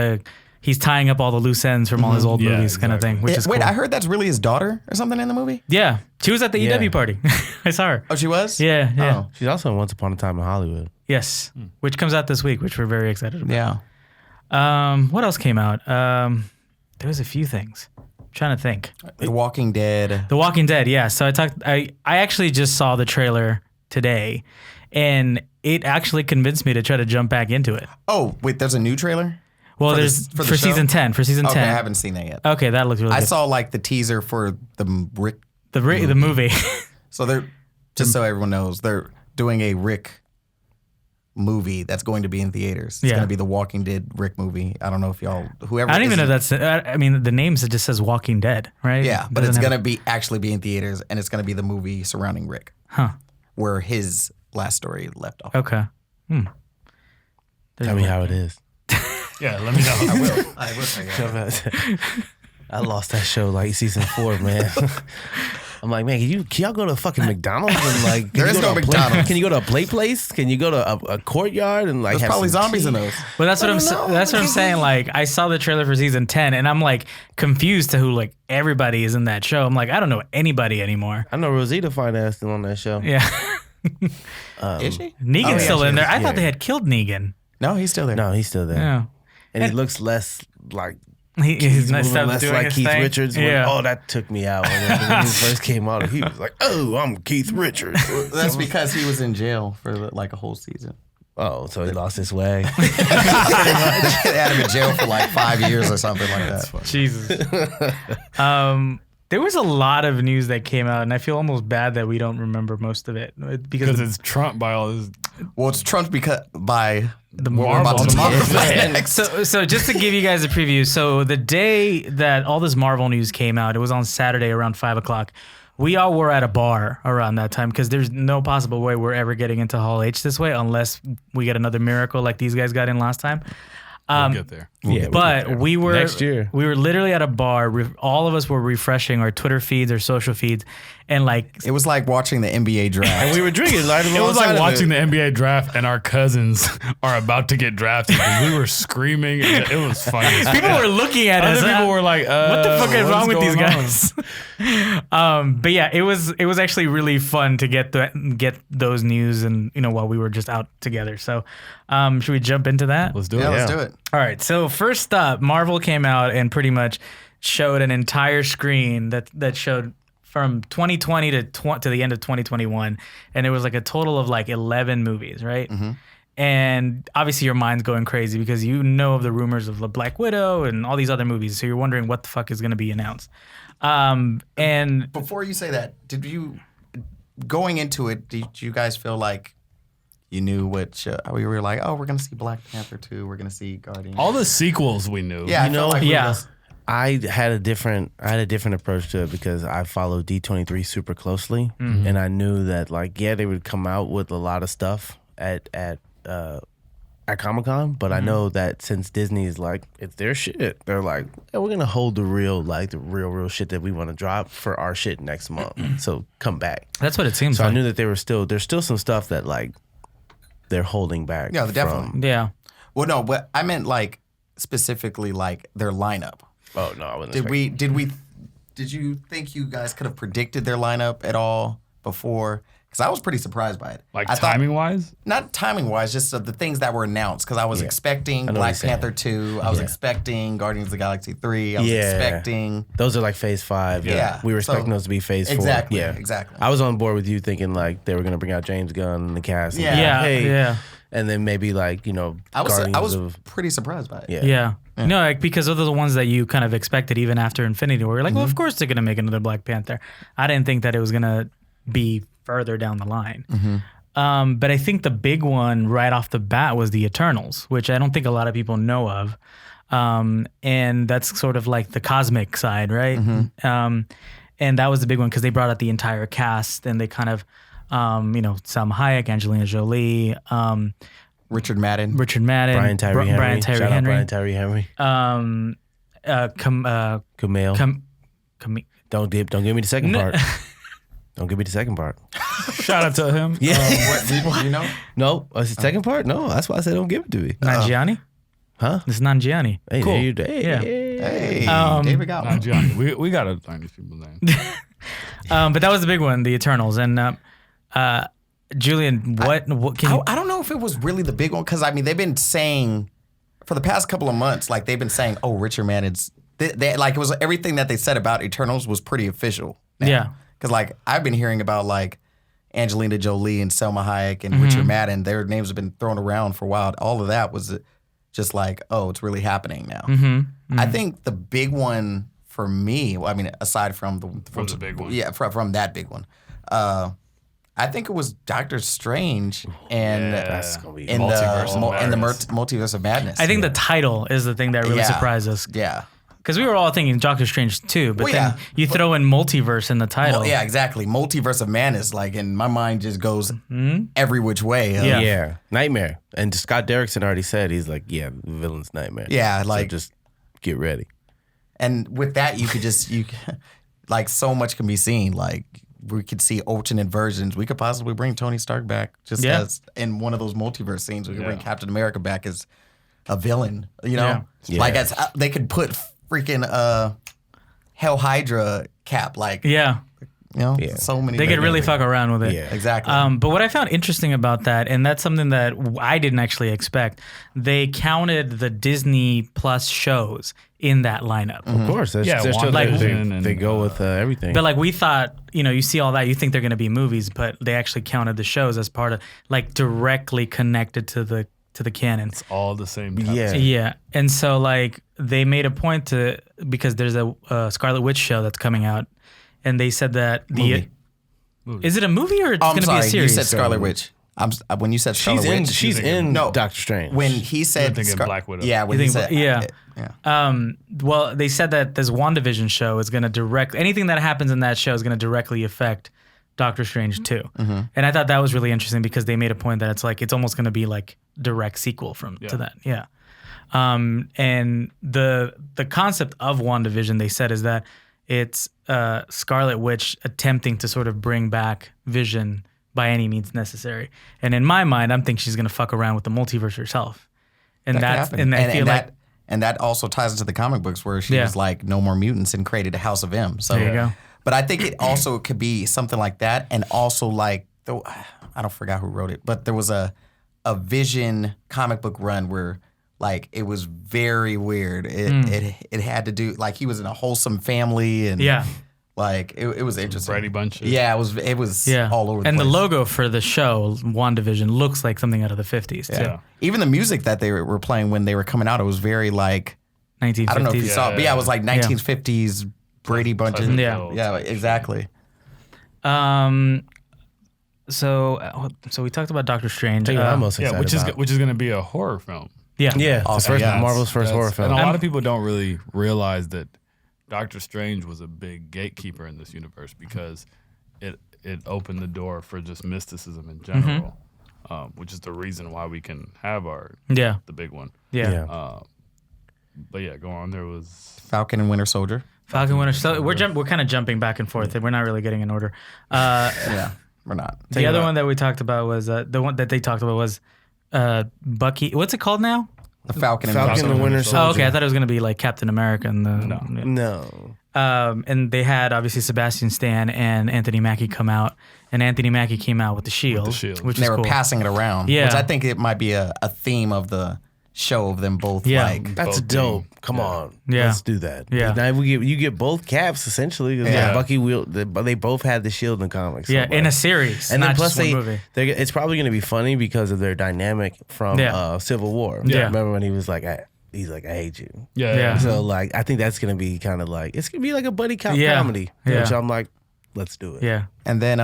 A: he's tying up all the loose ends from all his old
B: Yeah,
A: movies kind of
B: exactly.
A: thing, which is
C: Wait,
A: cool.
C: I heard that's really his daughter or something in the movie.
A: Yeah. She was at the
D: Yeah.
A: EW party. I saw her.
C: Oh, she was.
A: Yeah. Yeah.
C: Oh.
D: She's also in Once Upon a Time in Hollywood.
A: Yes. Which comes out this week, which we're very excited about.
C: Yeah.
A: What else came out? There was a few things. I'm trying to think.
C: The Walking Dead.
A: The Walking Dead, yeah. So I actually just saw the trailer today, and it actually convinced me to try to jump back into it.
C: Oh, wait, there's a new trailer?
A: Well,
C: For
A: there's
C: the
A: for
C: show?
A: season 10. For season
C: Okay,
A: 10.
C: I haven't seen that yet.
A: Okay, that looks really
C: I
A: good.
C: saw like the teaser for the Rick.
A: the movie.
C: So they're just so everyone knows, they're doing a Rick movie that's going to be in theaters. It's
A: Yeah.
C: going to be the Walking Dead Rick movie. I don't know if y'all whoever.
A: I don't even know
C: is-
A: if that's. I mean, the name just says Walking Dead, right?
C: Yeah, but
A: Doesn't
C: it's
A: have-
C: going to be actually be in theaters, and it's going to be the movie surrounding Rick,
A: Huh.
C: where his last story left off.
A: Okay.
D: Tell me how it is.
B: Yeah, let me know.
C: I will say that.
D: I lost that show like season 4, man. I'm like, man, can y'all go to fucking McDonald's and like?
C: There
D: can
C: is
D: you go
C: no
D: to a
C: McDonald's.
D: Can you go to a play place? Can you go to a courtyard and like?
C: There's
D: have
C: probably
D: some
C: zombies
D: tea?
C: in those.
A: Well, that's what
D: I
A: I'm.
D: don't know.
A: That's what I'm saying. Like, I saw the trailer for season 10, and I'm like confused to who like everybody is in that show. I'm like, I don't know anybody anymore.
D: I know Rosita Fine ass still on that show.
A: Yeah.
C: Is she?
A: Negan's
C: Oh, yeah,
A: still
C: she
A: in there.
C: is.
A: I
D: Yeah.
A: thought they had killed Negan.
C: No, he's still there.
D: No, he's still there.
A: Yeah.
D: And he looks less like
A: He's not
D: moving
A: stopped
D: less
A: doing
D: like
A: his
D: Keith
A: thing.
D: Richards. When,
A: Yeah.
D: oh, that took me out when he first came out. He was like, "Oh, I'm Keith Richards."
C: That's because he was in jail for like a whole season.
D: Oh, so he lost his swag.
C: They had him in jail for like 5 years or something like that.
A: Jesus. There was a lot of news that came out, and I feel almost bad that we don't remember most of it
B: Because it's trumped by all this.
C: Well, it's trumped because by
A: the
C: what we're about to
A: Marvel.
C: talk about next.
A: So just to give you guys a preview, so the day that all this Marvel news came out, it was on Saturday around 5:00. We all were at a bar around that time because there's no possible way we're ever getting into Hall H this way unless we get another miracle like these guys got in last time.
B: We'll get there.
D: Yeah,
A: But we were
D: Next year.
A: We were literally at a bar. All of us were refreshing our Twitter feeds, our social feeds, and like
C: It was like watching the NBA draft.
D: And we were drinking. Like,
B: It was like watching the NBA draft and our cousins are about to get drafted because we were screaming. It was funny. as fuck.
A: people were looking at us.
B: Other people were like,
A: what the fuck is
B: what
A: wrong with these
B: going on?
A: guys? But yeah, it was actually really fun to get those news and while we were just out together. So should we jump into that?
B: Let's do
C: yeah,
B: it.
C: let's do it.
A: All right. So first up, Marvel came out and pretty much showed an entire screen that showed from 2020 to the end of 2021, and it was like a total of like 11 movies, right?
C: Mm-hmm.
A: And obviously your mind's going crazy because you know of the rumors of the Black Widow and all these other movies, so you're wondering what the fuck is going to be announced. And
C: Before you say that, did you going into it? Did you guys feel like you knew what we were like? Oh, we're gonna see Black Panther 2. We're gonna see Guardians.
B: All the sequels we knew.
C: Yeah, I
D: You know,
C: felt like we
A: yeah.
C: were just-
D: I had a different approach to it because I followed D23 super closely, and I knew that they would come out with a lot of stuff at Comic-Con, but I know that since Disney is like, it's their shit, they're like, yeah, we're gonna hold the real shit that we want to drop for our shit next month. So come back.
A: that's what it seems
D: So
A: like.
D: I knew that there's still some stuff that like they're holding back.
C: Yeah, definitely.
A: Yeah.
C: Well, no, but I meant like specifically like their lineup.
D: Oh no, I wasn't.
C: Did you think you guys could have predicted their lineup at all before? because I was pretty surprised by it.
B: Like
C: I thought-
B: timing wise?
C: Not timing wise, just of the things that were announced. Because I was expecting
D: know what
C: Black
D: you're saying.
C: Panther 2. I was expecting Guardians of the Galaxy 3. I was
D: Yeah.
C: expecting.
D: Those are like phase 5.
C: Yeah.
D: We were expecting
C: So-
D: those to be phase 4.
C: Exactly,
D: Yeah.
C: exactly.
D: I was on board with you thinking like they were going to bring out James Gunn and the cast. And
C: Yeah.
D: be like,
A: Yeah,
D: hey.
A: yeah.
D: And then maybe like,
C: I
D: Guardians
C: was
D: of.
C: pretty surprised by it.
D: Yeah.
A: Yeah. No, like, because those are the ones that you kind of expected even after Infinity War. You're like, well, of course they're going to make another Black Panther. I didn't think that it was going to be further down the line. But I think the big one right off the bat was the Eternals, which I don't think a lot of people know of. And that's sort of like the cosmic side, right? And that was the big one because they brought out the entire cast and they kind of, Salma Hayek, Angelina Jolie,
C: Richard Madden.
D: Brian Tyree Henry.
A: Brian Tyree
D: Shout out
A: Henry.
D: Brian Tyree Henry. Kumail. Don't give me the second part. Don't give me the second part.
B: Shout out to him.
D: Yeah.
C: Do you know?
D: No, it's the second part? No, that's why I said don't give it to me.
A: Nanjiani?
D: Huh?
A: This is Nanjiani.
D: Hey,
A: Cool.
D: there you hey,
A: Yeah.
C: Hey, David got
B: Not
C: one.
B: Johnny. We got to learn these people's names.
A: But that was the big one, the Eternals. And Julian, what can you?
C: I don't know if it was really the big one because I mean they've been saying for the past couple of months, like they've been saying, "Oh, Richard Madden's." They like it was everything that they said about Eternals was pretty official.
A: Yeah.
C: Because like I've been hearing about like Angelina Jolie and Selma Hayek and Richard Madden, their names have been thrown around for a while. All of that was just like, oh, it's really happening now. I think the big one for me, well, I mean, aside from the
B: big one.
C: yeah, from that big one, I think it was Doctor Strange and
D: That's gonna be
C: in
B: Multiverse of
C: the
B: Madness.
C: Multiverse of Madness.
A: I think the title is the thing that really
C: Yeah.
A: surprised us.
C: yeah.
A: Because we were all thinking Doctor Strange too, but
C: Well,
A: then
C: yeah.
A: you throw in multiverse in the title.
C: Well, yeah, exactly. Multiverse of Madness, like, and my mind just goes every which way.
A: Yeah.
D: Yeah. Nightmare. And Scott Derrickson already said, he's like, yeah, the villain's nightmare.
C: Yeah,
D: So
C: like,
D: just get ready.
C: and with that, you could just, like, so much can be seen. Like, we could see alternate versions. We could possibly bring Tony Stark back just
A: Yeah.
C: as in one of those multiverse scenes. We could bring
B: Yeah.
C: Captain America back as a villain, you know?
D: Yeah.
C: Like,
D: Yeah.
C: as they could put freaking Hell Hydra Cap, like,
A: Yeah.
C: you know,
D: Yeah.
C: so many.
A: They could really
C: different-
A: fuck around with it.
D: Yeah.
C: Exactly.
A: But what I found interesting about that, and that's something that I didn't actually expect, they counted the Disney Plus shows in that lineup.
D: Of course. That's,
B: Yeah,
D: that's just
B: WandaVision and,
D: they go with everything.
A: But like we thought, you see all that, you think they're going to be movies, but they actually counted the shows as part of, like, directly connected to the canon.
B: It's all the same.
D: Yeah.
A: Yeah, and so like they made a point to, because there's a Scarlet Witch show that's coming out, and they said that
C: Movie.
A: Is it a movie or it's
C: Oh,
A: going
C: I'm
A: to be a
C: sorry. You
A: series?
C: said Scarlet Witch. When you said Scarlet Witch,
D: she's in
C: No.
D: Doctor Strange.
C: when he said
B: thinking Black Widow.
C: Yeah, when
A: You
C: he
A: think
C: said
A: yeah. Well, they said that this WandaVision show is going to anything that happens in that show is going to directly affect Doctor Strange too. And I thought that was really interesting because they made a point that it's like it's almost going to be like direct sequel to that. Yeah. And the concept of WandaVision, they said, is that it's Scarlet Witch attempting to sort of bring back Vision by any means necessary. And in my mind, I'm thinking she's going to fuck around with the multiverse herself. And
C: that
A: that's
C: could happen.
A: and I feel like
C: and that also ties into the comic books where she
A: Yeah.
C: was like, no more mutants and created a House of M. So
A: There you go.
C: But I think it also could be something like that, and also like I don't forget who wrote it, but there was a Vision comic book run where like it was very weird. It had to do like he was in a wholesome family and
A: yeah.
C: like it was interesting.
B: Brady Bunch.
C: Yeah, it was
A: Yeah.
C: all over the
A: and
C: place.
A: the logo for the show, WandaVision, looks like something out of the 50s too.
B: Yeah.
C: Even the music that they were playing when they were coming out, it was very like
A: 1950s.
C: I don't know if you saw it, but yeah, it was like
A: Yeah.
C: 1950s Brady Bunch.
B: Pleasant
A: Yeah.
B: Hill
C: Yeah,
B: type shit.
C: exactly.
A: So we talked about Doctor Strange.
D: Tell you what I'm most
B: Yeah,
D: excited
B: which is
D: about.
B: going to be a horror film.
A: Yeah.
D: Yeah,
C: Also,
D: the first,
C: yeah,
D: Marvel's first horror
B: And
D: film.
B: a lot of people don't really realize that Doctor Strange was a big gatekeeper in this universe because it opened the door for just mysticism in general, which is the reason why we can have
A: Yeah.
B: the big one.
A: Yeah.
D: Yeah.
B: But yeah, go on. There was
C: Falcon and Winter Soldier.
A: Falcon Winter. So we're kind of jumping back and forth. We're not really getting in order.
C: Yeah, we're not.
A: The other one that we talked about was the one that they talked about was Bucky. What's it called now?
C: The Falcon and
D: Falcon
C: Winter
D: and Winter
C: Soldier.
D: Soldier.
A: Oh, okay. I thought it was gonna be like Captain America and the
D: No.
A: and they had obviously Sebastian Stan and Anthony Mackie come out and Anthony Mackie came out with the shield,
B: shield.
A: which
C: And
A: is
C: they were
A: cool.
C: passing it around.
A: Yeah.
C: Which I think it might be a theme of the show of them both.
A: Yeah.
C: Like,
D: That's
B: Both
D: dope.
B: team.
D: Come on,
A: Yeah.
D: let's do that.
A: Yeah.
D: Now you get both caps essentially. 'Cause
C: Yeah.
D: Bucky but they both had the shield in the comics.
A: Yeah,
D: so,
A: in
D: like-
A: a series,
D: and then
A: not
D: plus
A: just one movie.
D: it's probably going to be funny because of their dynamic from Civil War.
A: Yeah.
D: Remember when he was like, I hate you.
A: Yeah.
D: So like, I think that's going to be kind of like it's going to be like a buddy cop
A: Yeah.
D: comedy.
A: Yeah.
D: Which I'm like, let's do it.
A: Yeah,
C: and then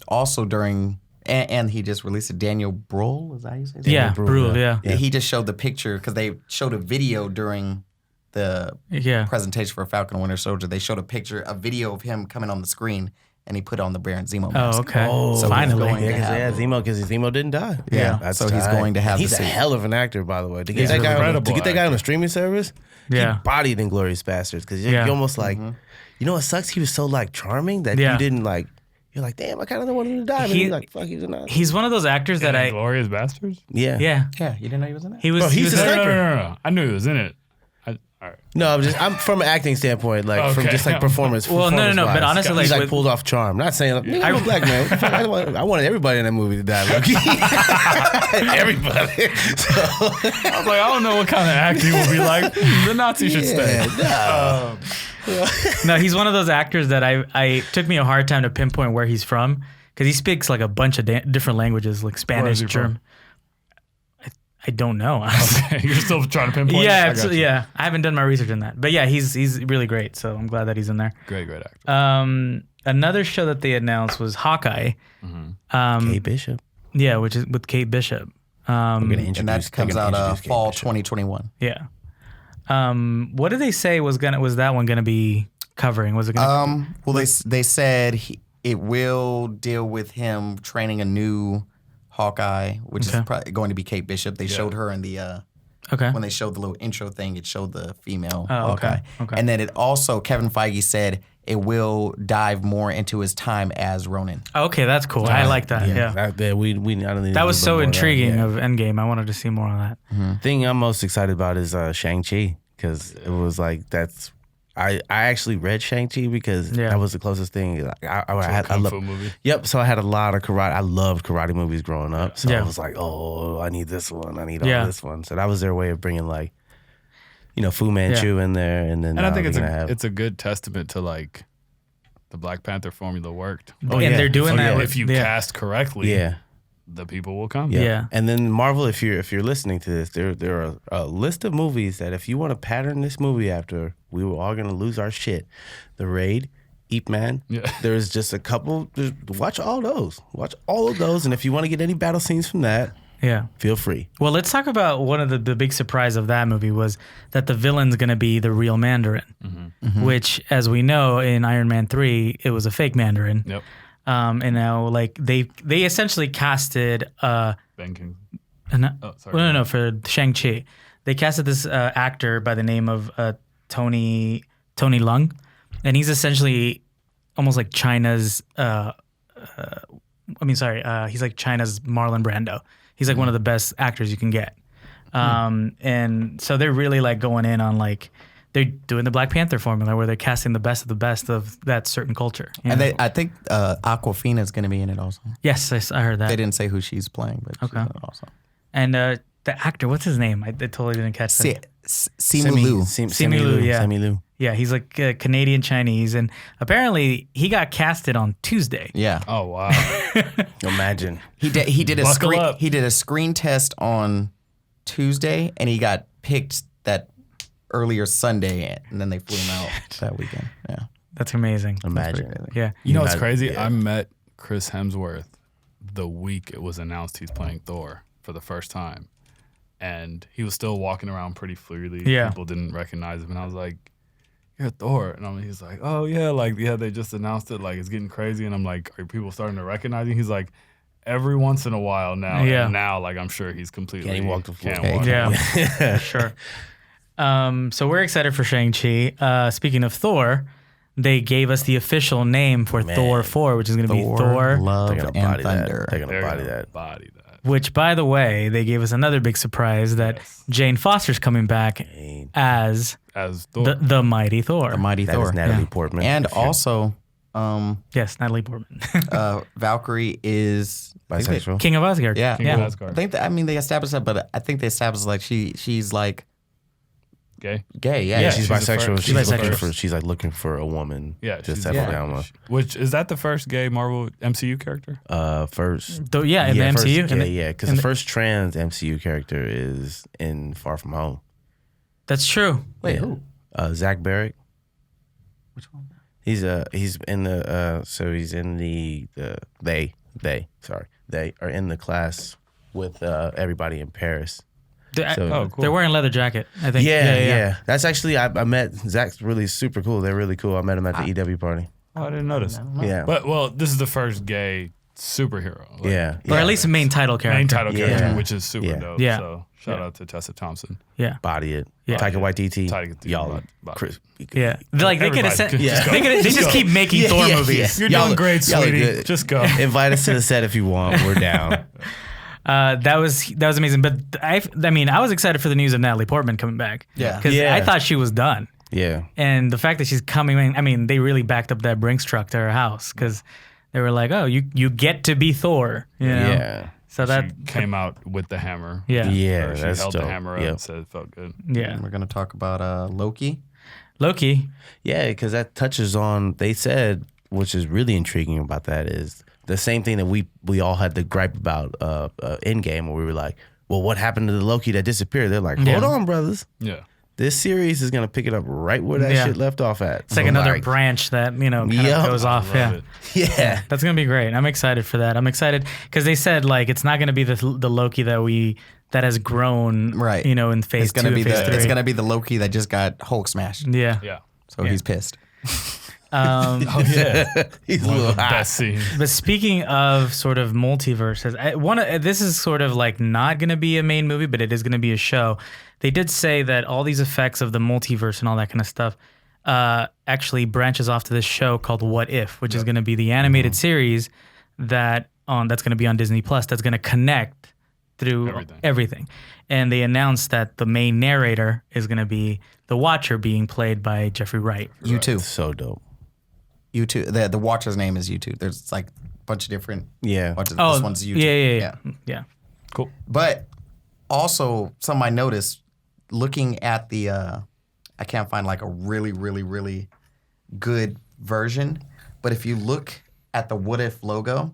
C: also during, and he just released it, Daniel Bruhl, is that how you say that?
A: yeah,
D: Bruhl,
A: brutal.
D: yeah.
A: Yeah,
C: He just showed the picture because they showed a video during the
A: yeah.
C: presentation for Falcon and Winter Soldier. They showed a video of him coming on the screen, and he put on the Baron Zemo mask.
A: Oh, okay.
C: So he's
A: finally.
C: going to have-
D: Because Zemo didn't die.
C: Yeah. So he's going to have
D: He's
C: the
D: a
C: suit.
D: hell of an actor, by the way. To get
A: He's
D: that guy
B: incredible
D: to get that guy on
B: actor.
D: a streaming service,
A: Yeah.
D: he bodied Inglorious Bastards because
A: Yeah.
D: you almost like, you know what sucks? He was so like charming that
A: Yeah.
D: you didn't like. You're like, damn, I kind of don't want him to die. But
A: He-
D: he's like, fuck, he's not.
A: He's one of those actors that I.
B: Glorious Bastards?
D: Yeah.
A: Yeah,
C: Yeah, you didn't know he was in it?
A: he was.
D: Bro,
A: he
D: he's
A: was
D: a
B: No,
D: sniper.
B: no. I knew he was in it. All right.
D: No, I'm from an acting standpoint, like from
B: Okay.
D: just like performance.
A: Well, no,
D: performance-wise.
A: but honestly, like,
D: he's like
A: with-
D: pulled off charm. Not saying like, nigga, I'm a black man. I wanted everybody in that movie to die. Loki. Everybody. So,
B: I was like, I don't know what kind of acting will be like. The Nazi should stay.
D: no.
A: No, he's one of those actors that I took me a hard time to pinpoint where he's from because he speaks like a bunch of different languages, like Spanish,
B: is he from?
A: German. I don't know. honestly.
B: You're still trying to pinpoint?
A: Yeah,
B: I got you.
A: yeah. I haven't done my research on that, but yeah, he's really great. So I'm glad that he's in there.
B: Great actor.
A: Another show that they announced was Hawkeye.
D: Kate Bishop.
A: Yeah, which is with Kate Bishop.
D: We're gonna
C: And
D: introduce.
C: that comes
D: they're gonna
C: out
D: introduce Kate
C: fall
D: Bishop.
C: 2021.
A: Yeah. What did they say was that one gonna be covering? Was it gonna?
C: Well, they said it will deal with him training a new Hawkeye, which is probably going to be Kate Bishop. They showed her in the
A: okay.
C: when they showed the little intro thing. It showed the female
A: Oh, okay.
C: Hawkeye,
A: Okay.
C: and then it also Kevin Feige said it will dive more into his time as Ronin.
A: Okay, that's cool. I like that. Yeah.
D: That, I don't need
A: That
D: a
A: was
D: little
A: so
D: bit more
A: intriguing
D: of that,
A: of Endgame. I wanted to see more on that.
D: yeah. Thing I'm most excited about is Shang-Chi because it was like I actually read Shang-Chi because
A: Yeah.
D: that was the closest thing. Like, I
B: Kung
D: love.
B: Fu movie.
D: Yep. So I had a lot of karate. I loved karate movies growing up. So
A: Yeah.
D: I was like, oh, I need this one. I need all
A: Yeah.
D: this one. So that was their way of bringing like, Fu Manchu in there, and then
B: And I think
D: they're gonna have.
B: it's a good testament to like the Black Panther formula worked.
A: And
D: yeah.
A: they're doing
B: So,
A: that
B: yeah,
A: with,
B: if you
A: yeah.
B: cast correctly,
D: Yeah.
B: the people will come.
A: Yeah.
D: And then Marvel, if you're listening to this, there are a list of movies that if you want to pattern this movie after, we were all gonna lose our shit. The Raid, Ip Man.
B: Yeah.
D: There's just a couple. Watch all those. Watch all of those, and if you want to get any battle scenes from that,
A: Yeah.
D: feel free.
A: Well, let's talk about one of the big surprise of that movie was that the villain's going to be the real Mandarin, which, as we know, in Iron Man 3, it was a fake Mandarin.
B: Yep.
A: And now, like, they essentially casted
B: Ben King.
A: oh,
B: sorry.
A: no, for Shang-Chi. They casted this actor by the name of Tony Leung, and he's essentially almost like China's he's like China's Marlon Brando. He's like one of the best actors you can get. And so they're really like going in on like they're doing the Black Panther formula where they're casting the best of that certain culture. you
C: And
A: know?
C: I think Aquafina is going to be in it also.
A: Yes, I heard that.
C: They didn't say who she's playing, but she's in it also.
A: And the actor, what's his name? I totally didn't catch that.
C: Simu Liu.
A: Simu Liu, yeah.
D: Simu Liu.
A: Yeah, he's like Canadian Chinese, and apparently he got casted on Tuesday.
C: Yeah.
B: Oh wow.
D: Imagine.
C: He did a
B: Buckle
C: screen
B: up.
C: he did a screen test on Tuesday, and he got picked that earlier Sunday, and then they flew him out that weekend. Yeah.
A: That's amazing.
D: Imagine.
A: Yeah.
B: You know what's
D: Imagine-
B: crazy?
D: yeah.
B: I met Chris Hemsworth the week it was announced he's playing Thor for the first time. And he was still walking around pretty freely.
A: Yeah.
B: People didn't recognize him. And I was like, you're Thor. And he's like, oh, yeah. Like, yeah, they just announced it. Like, it's getting crazy. And I'm like, are people starting to recognize you? He's like, every once in a while now.
A: Yeah.
B: And now, like, I'm sure he's completely.
D: Can't even walk the floor.
B: can't walk.
A: Yeah, sure. So we're excited for Shang-Chi. Speaking of Thor, they gave us the official name for Thor 4, which is going to be Thor.
C: Love,
D: They're gonna
C: and
D: body
C: Thunder.
D: that. They're gonna
B: They're
D: body
B: gonna
D: that.
B: body that.
A: Which, by the way, they gave us another big surprise that
B: Yes.
A: Jane Foster's coming back as
B: As Thor.
A: the mighty Thor.
C: The Mighty
D: That
C: Thor.
D: is Natalie
A: Yeah.
D: Portman.
C: And
D: If you're-
C: also,
A: Yes, Natalie Portman.
C: Valkyrie is
D: Bisexual.
A: King of Asgard.
C: Yeah,
B: King of Asgard.
C: I think they established that, but I think they established like she's like
B: Gay.
C: gay. Yeah,
D: Yeah,
C: yeah.
D: she's
B: she's the
D: bisexual.
B: first-
D: She's
A: she's
D: looking
A: bisexual.
D: for. She's like looking for a woman.
B: Yeah,
D: to
B: she's
D: settle
C: yeah.
D: down with.
B: Which is that the first gay Marvel MCU character?
D: First.
A: Though, yeah, in the
D: first,
A: MCU.
D: Because the first trans MCU character is in Far From Home.
A: That's true.
C: Wait,
D: Yeah.
C: who?
D: Zach Barrick.
C: Which one?
D: He's in the he's in the they are in the class with everybody in Paris.
B: cool.
A: They're wearing leather jacket, I think.
D: Yeah. That's actually I met Zach's really super cool. They're really cool. I met him at the EW party.
B: Oh, I didn't notice.
D: Yeah.
B: But this is the first gay superhero. Like,
D: yeah.
A: Or at least a main title character.
B: main title character,
D: Yeah.
B: which is super
D: Yeah.
B: dope.
A: Yeah.
B: So shout out to Tessa Thompson.
A: Yeah.
D: Body it.
A: Yeah.
D: Taika Waititi.
B: Taika
D: Y'all.
B: Waititi.
D: Chris.
A: Yeah. They're like, they could have
B: Everybody.
A: said,
B: Yeah.
A: they
B: Just
A: just
B: go.
A: keep making Thor movies.
B: You're
D: Y'all
B: doing great,
D: y'all are
B: sweetie.
D: good.
B: Just go.
D: Invite us to the set if you want. We're down.
A: That was amazing. But I mean, I was excited for the news of Natalie Portman coming back.
C: Yeah.
A: Because
D: Yeah.
A: I thought she was done.
D: Yeah.
A: And the fact that she's coming in, I mean, they really backed up that Brinks truck to her house because they were like, oh, you get to be Thor. You know?
D: Yeah.
A: So that,
B: She came out with the hammer.
A: yeah.
D: Yeah.
B: Or she
D: That's
B: held
D: dope.
B: the hammer up
D: Yep.
B: and said it felt good.
A: Yeah.
C: We're gonna talk about Loki.
A: Loki.
D: Yeah, because that touches on, they said, which is really intriguing about that is the same thing that we all had to gripe about Endgame, where we were like, well, what happened to the Loki that disappeared? They're like, hold
A: Yeah.
D: on, brothers.
B: Yeah.
D: This series is going to pick it up right where that
A: Yeah.
D: shit left off at.
A: It's like another branch that, kind of
D: Yup.
A: goes off.
B: Love
A: Yeah.
B: it.
D: Yeah.
A: That's going to be great. I'm excited for that. I'm excited because they said, like, it's not going to be the Loki that has grown,
C: Right.
A: in phase
C: It's gonna
A: 2
C: be
A: and phase 3.
C: it's gonna be the Loki that just got Hulk smashed.
A: Yeah.
B: Yeah.
C: So he's pissed.
B: Oh yeah.
D: He's a
B: One
D: little
B: of the
D: hot.
B: best scenes.
A: But speaking of sort of multiverses, this is sort of like not going to be a main movie, but it is going to be a show. They did say that all these effects of the multiverse and all that kind of stuff actually branches off to this show called What If, which is going to be the animated series that's going to be on Disney Plus. That's going to connect through everything. And they announced that the main narrator is going to be the Watcher, being played by Jeffrey Wright.
C: U2.
D: So dope.
C: U2. The Watcher's name is U2. There's like a bunch of different
D: Yeah.
C: Watchers.
A: Oh,
C: This one's U2.
A: yeah.
B: Cool.
C: But also, something I noticed looking at the, I can't find like a really, really, really good version. But if you look at the What If logo,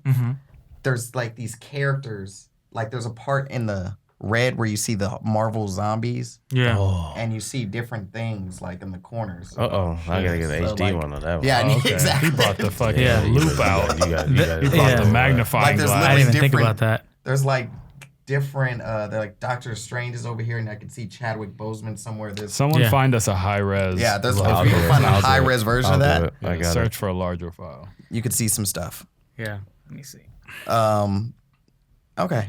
C: there's like these characters. Like there's a part in the red where you see the Marvel zombies,
A: Yeah.
D: Oh.
C: and you see different things like in the corners.
D: Uh-oh. I got to get the
C: So,
D: HD
C: like-
D: one on that one.
C: Yeah,
B: Oh, okay.
C: exactly.
B: He brought the fucking
A: Yeah.
B: loop out.
D: You got
B: He brought the magnifying
C: Like, there's
B: glass.
A: I didn't even think
C: different-
A: about that.
C: There's like different. They're like Doctor Strange is over here, and I can see Chadwick Boseman somewhere. There's
B: Someone
A: Yeah.
B: find us a high res.
C: yeah. There's
D: I'll
C: if you
D: do
C: can
D: it.
C: find a
D: I'll do
C: high
D: it.
C: res version
D: I'll
C: of
D: do
C: that,
D: it. I got
B: search
D: it.
B: for a larger file.
C: you could see some stuff.
A: Yeah. Let me see.
C: Okay.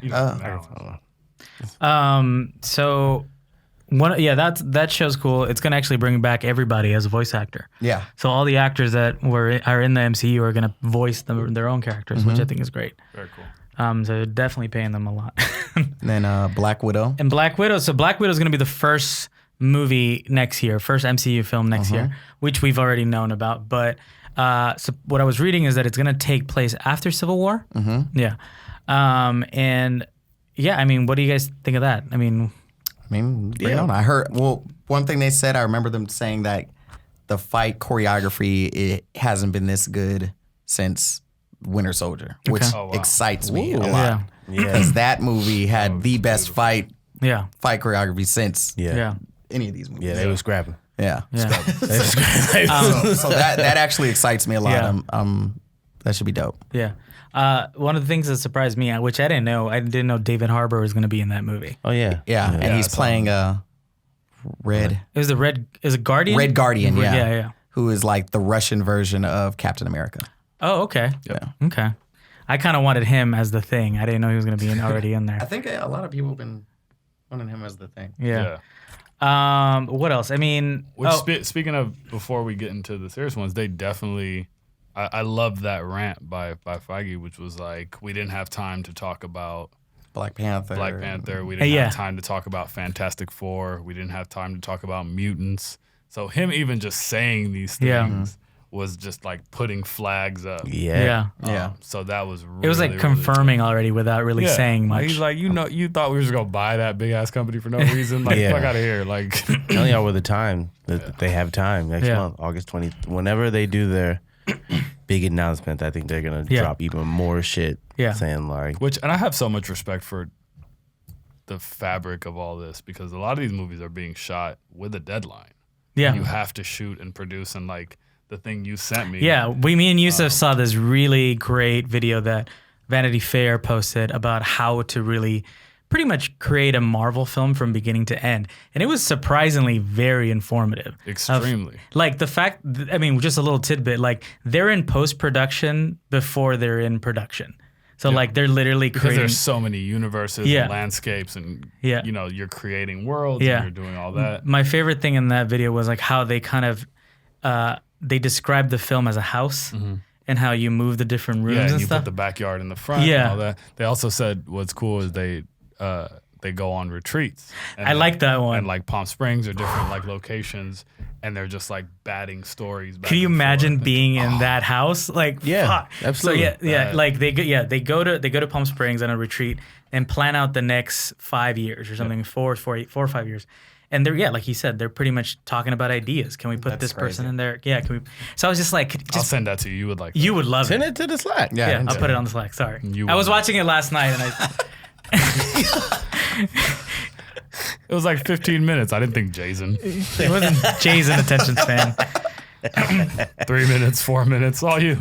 A: So that show's cool. It's gonna actually bring back everybody as a voice actor.
C: Yeah.
A: So all the actors that are in the MCU are gonna voice their own characters, which I think is great.
B: Very cool.
A: So definitely paying them a lot.
C: And then Black Widow.
A: And Black Widow. So Black Widow is gonna be the first movie next year, first MCU film next year, which we've already known about. But so what I was reading is that it's gonna take place after Civil War. Mm-hmm. Yeah. And yeah, I mean, what do you guys think of that? I mean,
C: Bring it on. I heard. Well, one thing they said, I remember them saying that the fight choreography it hasn't been this good since Winter Soldier, which
B: Oh, wow.
C: excites me a
D: Ooh.
C: lot.
D: Yeah.
C: Because that movie had the best fight
A: yeah.
C: choreography since
A: Yeah.
C: any of these movies.
D: Yeah, they was scrapping.
C: Yeah.
A: Yeah.
C: So that actually excites me a lot.
A: Yeah.
C: That should be dope.
A: Yeah. One of the things that surprised me, which I didn't know David Harbour was going to be in that movie.
D: Oh, yeah.
C: Yeah, and he's playing Red
A: Is it Guardian?
C: Red Guardian, yeah.
A: Yeah.
C: Who is like the Russian version of Captain America.
A: Oh, okay.
C: Yeah.
A: Okay. I kind of wanted him as the Thing. I didn't know he was going to be already in
C: I
A: there.
C: think a lot of people have been wanting him as the Thing.
A: Yeah. What else? I mean,
B: Which speaking of, before we get into the serious ones, they definitely. I love that rant by Feige, which was like, we didn't have time to talk about
C: Black Panther.
B: We didn't
A: Yeah.
B: have time to talk about Fantastic Four. We didn't have time to talk about mutants. So him even just saying these
A: Yeah.
B: things was just like putting flags up.
D: Yeah.
C: Yeah.
B: So that was really,
A: It was like
B: really
A: confirming already without really saying much.
B: He's like, you thought we were just gonna buy that big ass company for no reason? Like,
D: Yeah.
B: fuck out of here. Like,
D: Telling y'all with the time that they have time next
A: Yeah.
D: month, August 20th. Whenever they do their big announcement, I think they're gonna drop even more shit.
A: Yeah.
D: Saying like,
B: and I have so much respect for the fabric of all this because a lot of these movies are being shot with a deadline.
A: Yeah.
B: You have to shoot and produce, and like the thing you sent me.
A: Yeah, me and Yusuf saw this really great video that Vanity Fair posted about how to really pretty much create a Marvel film from beginning to end. And it was surprisingly very informative.
B: Extremely.
A: Like the fact, just a little tidbit, like they're in post-production before they're in production. So like they're literally
B: because
A: creating.
B: there's so many universes and landscapes and you're creating worlds and you're doing all that.
A: My favorite thing in that video was like how they kind of they described the film as a house and how you move the different rooms and
B: and you
A: stuff.
B: put the backyard in the front and all that. They also said what's cool is they go on retreats.
A: I like that one.
B: And like Palm Springs or different like locations and they're just like batting stories back.
A: Can you
B: and
A: imagine
B: forth.
A: being in that house? Like, fuck.
D: absolutely.
A: So like they go to Palm Springs on a retreat and plan out the next 5 years or something, 4 or 5 years. And they're like you said, they're pretty much talking about ideas. Can we put this person in there? Yeah, can we? So I was just like,
B: I'll send that to you. You would like that.
A: You would love
D: send
A: it.
D: it to the Slack.
A: Yeah, I'll put it on the Slack. Sorry,
B: You
A: I was
B: would.
A: watching it last night and I.
B: It was like 15 minutes. I didn't think Jason.
A: It wasn't Jay's an attention span.
B: 3 minutes, 4 minutes, all you.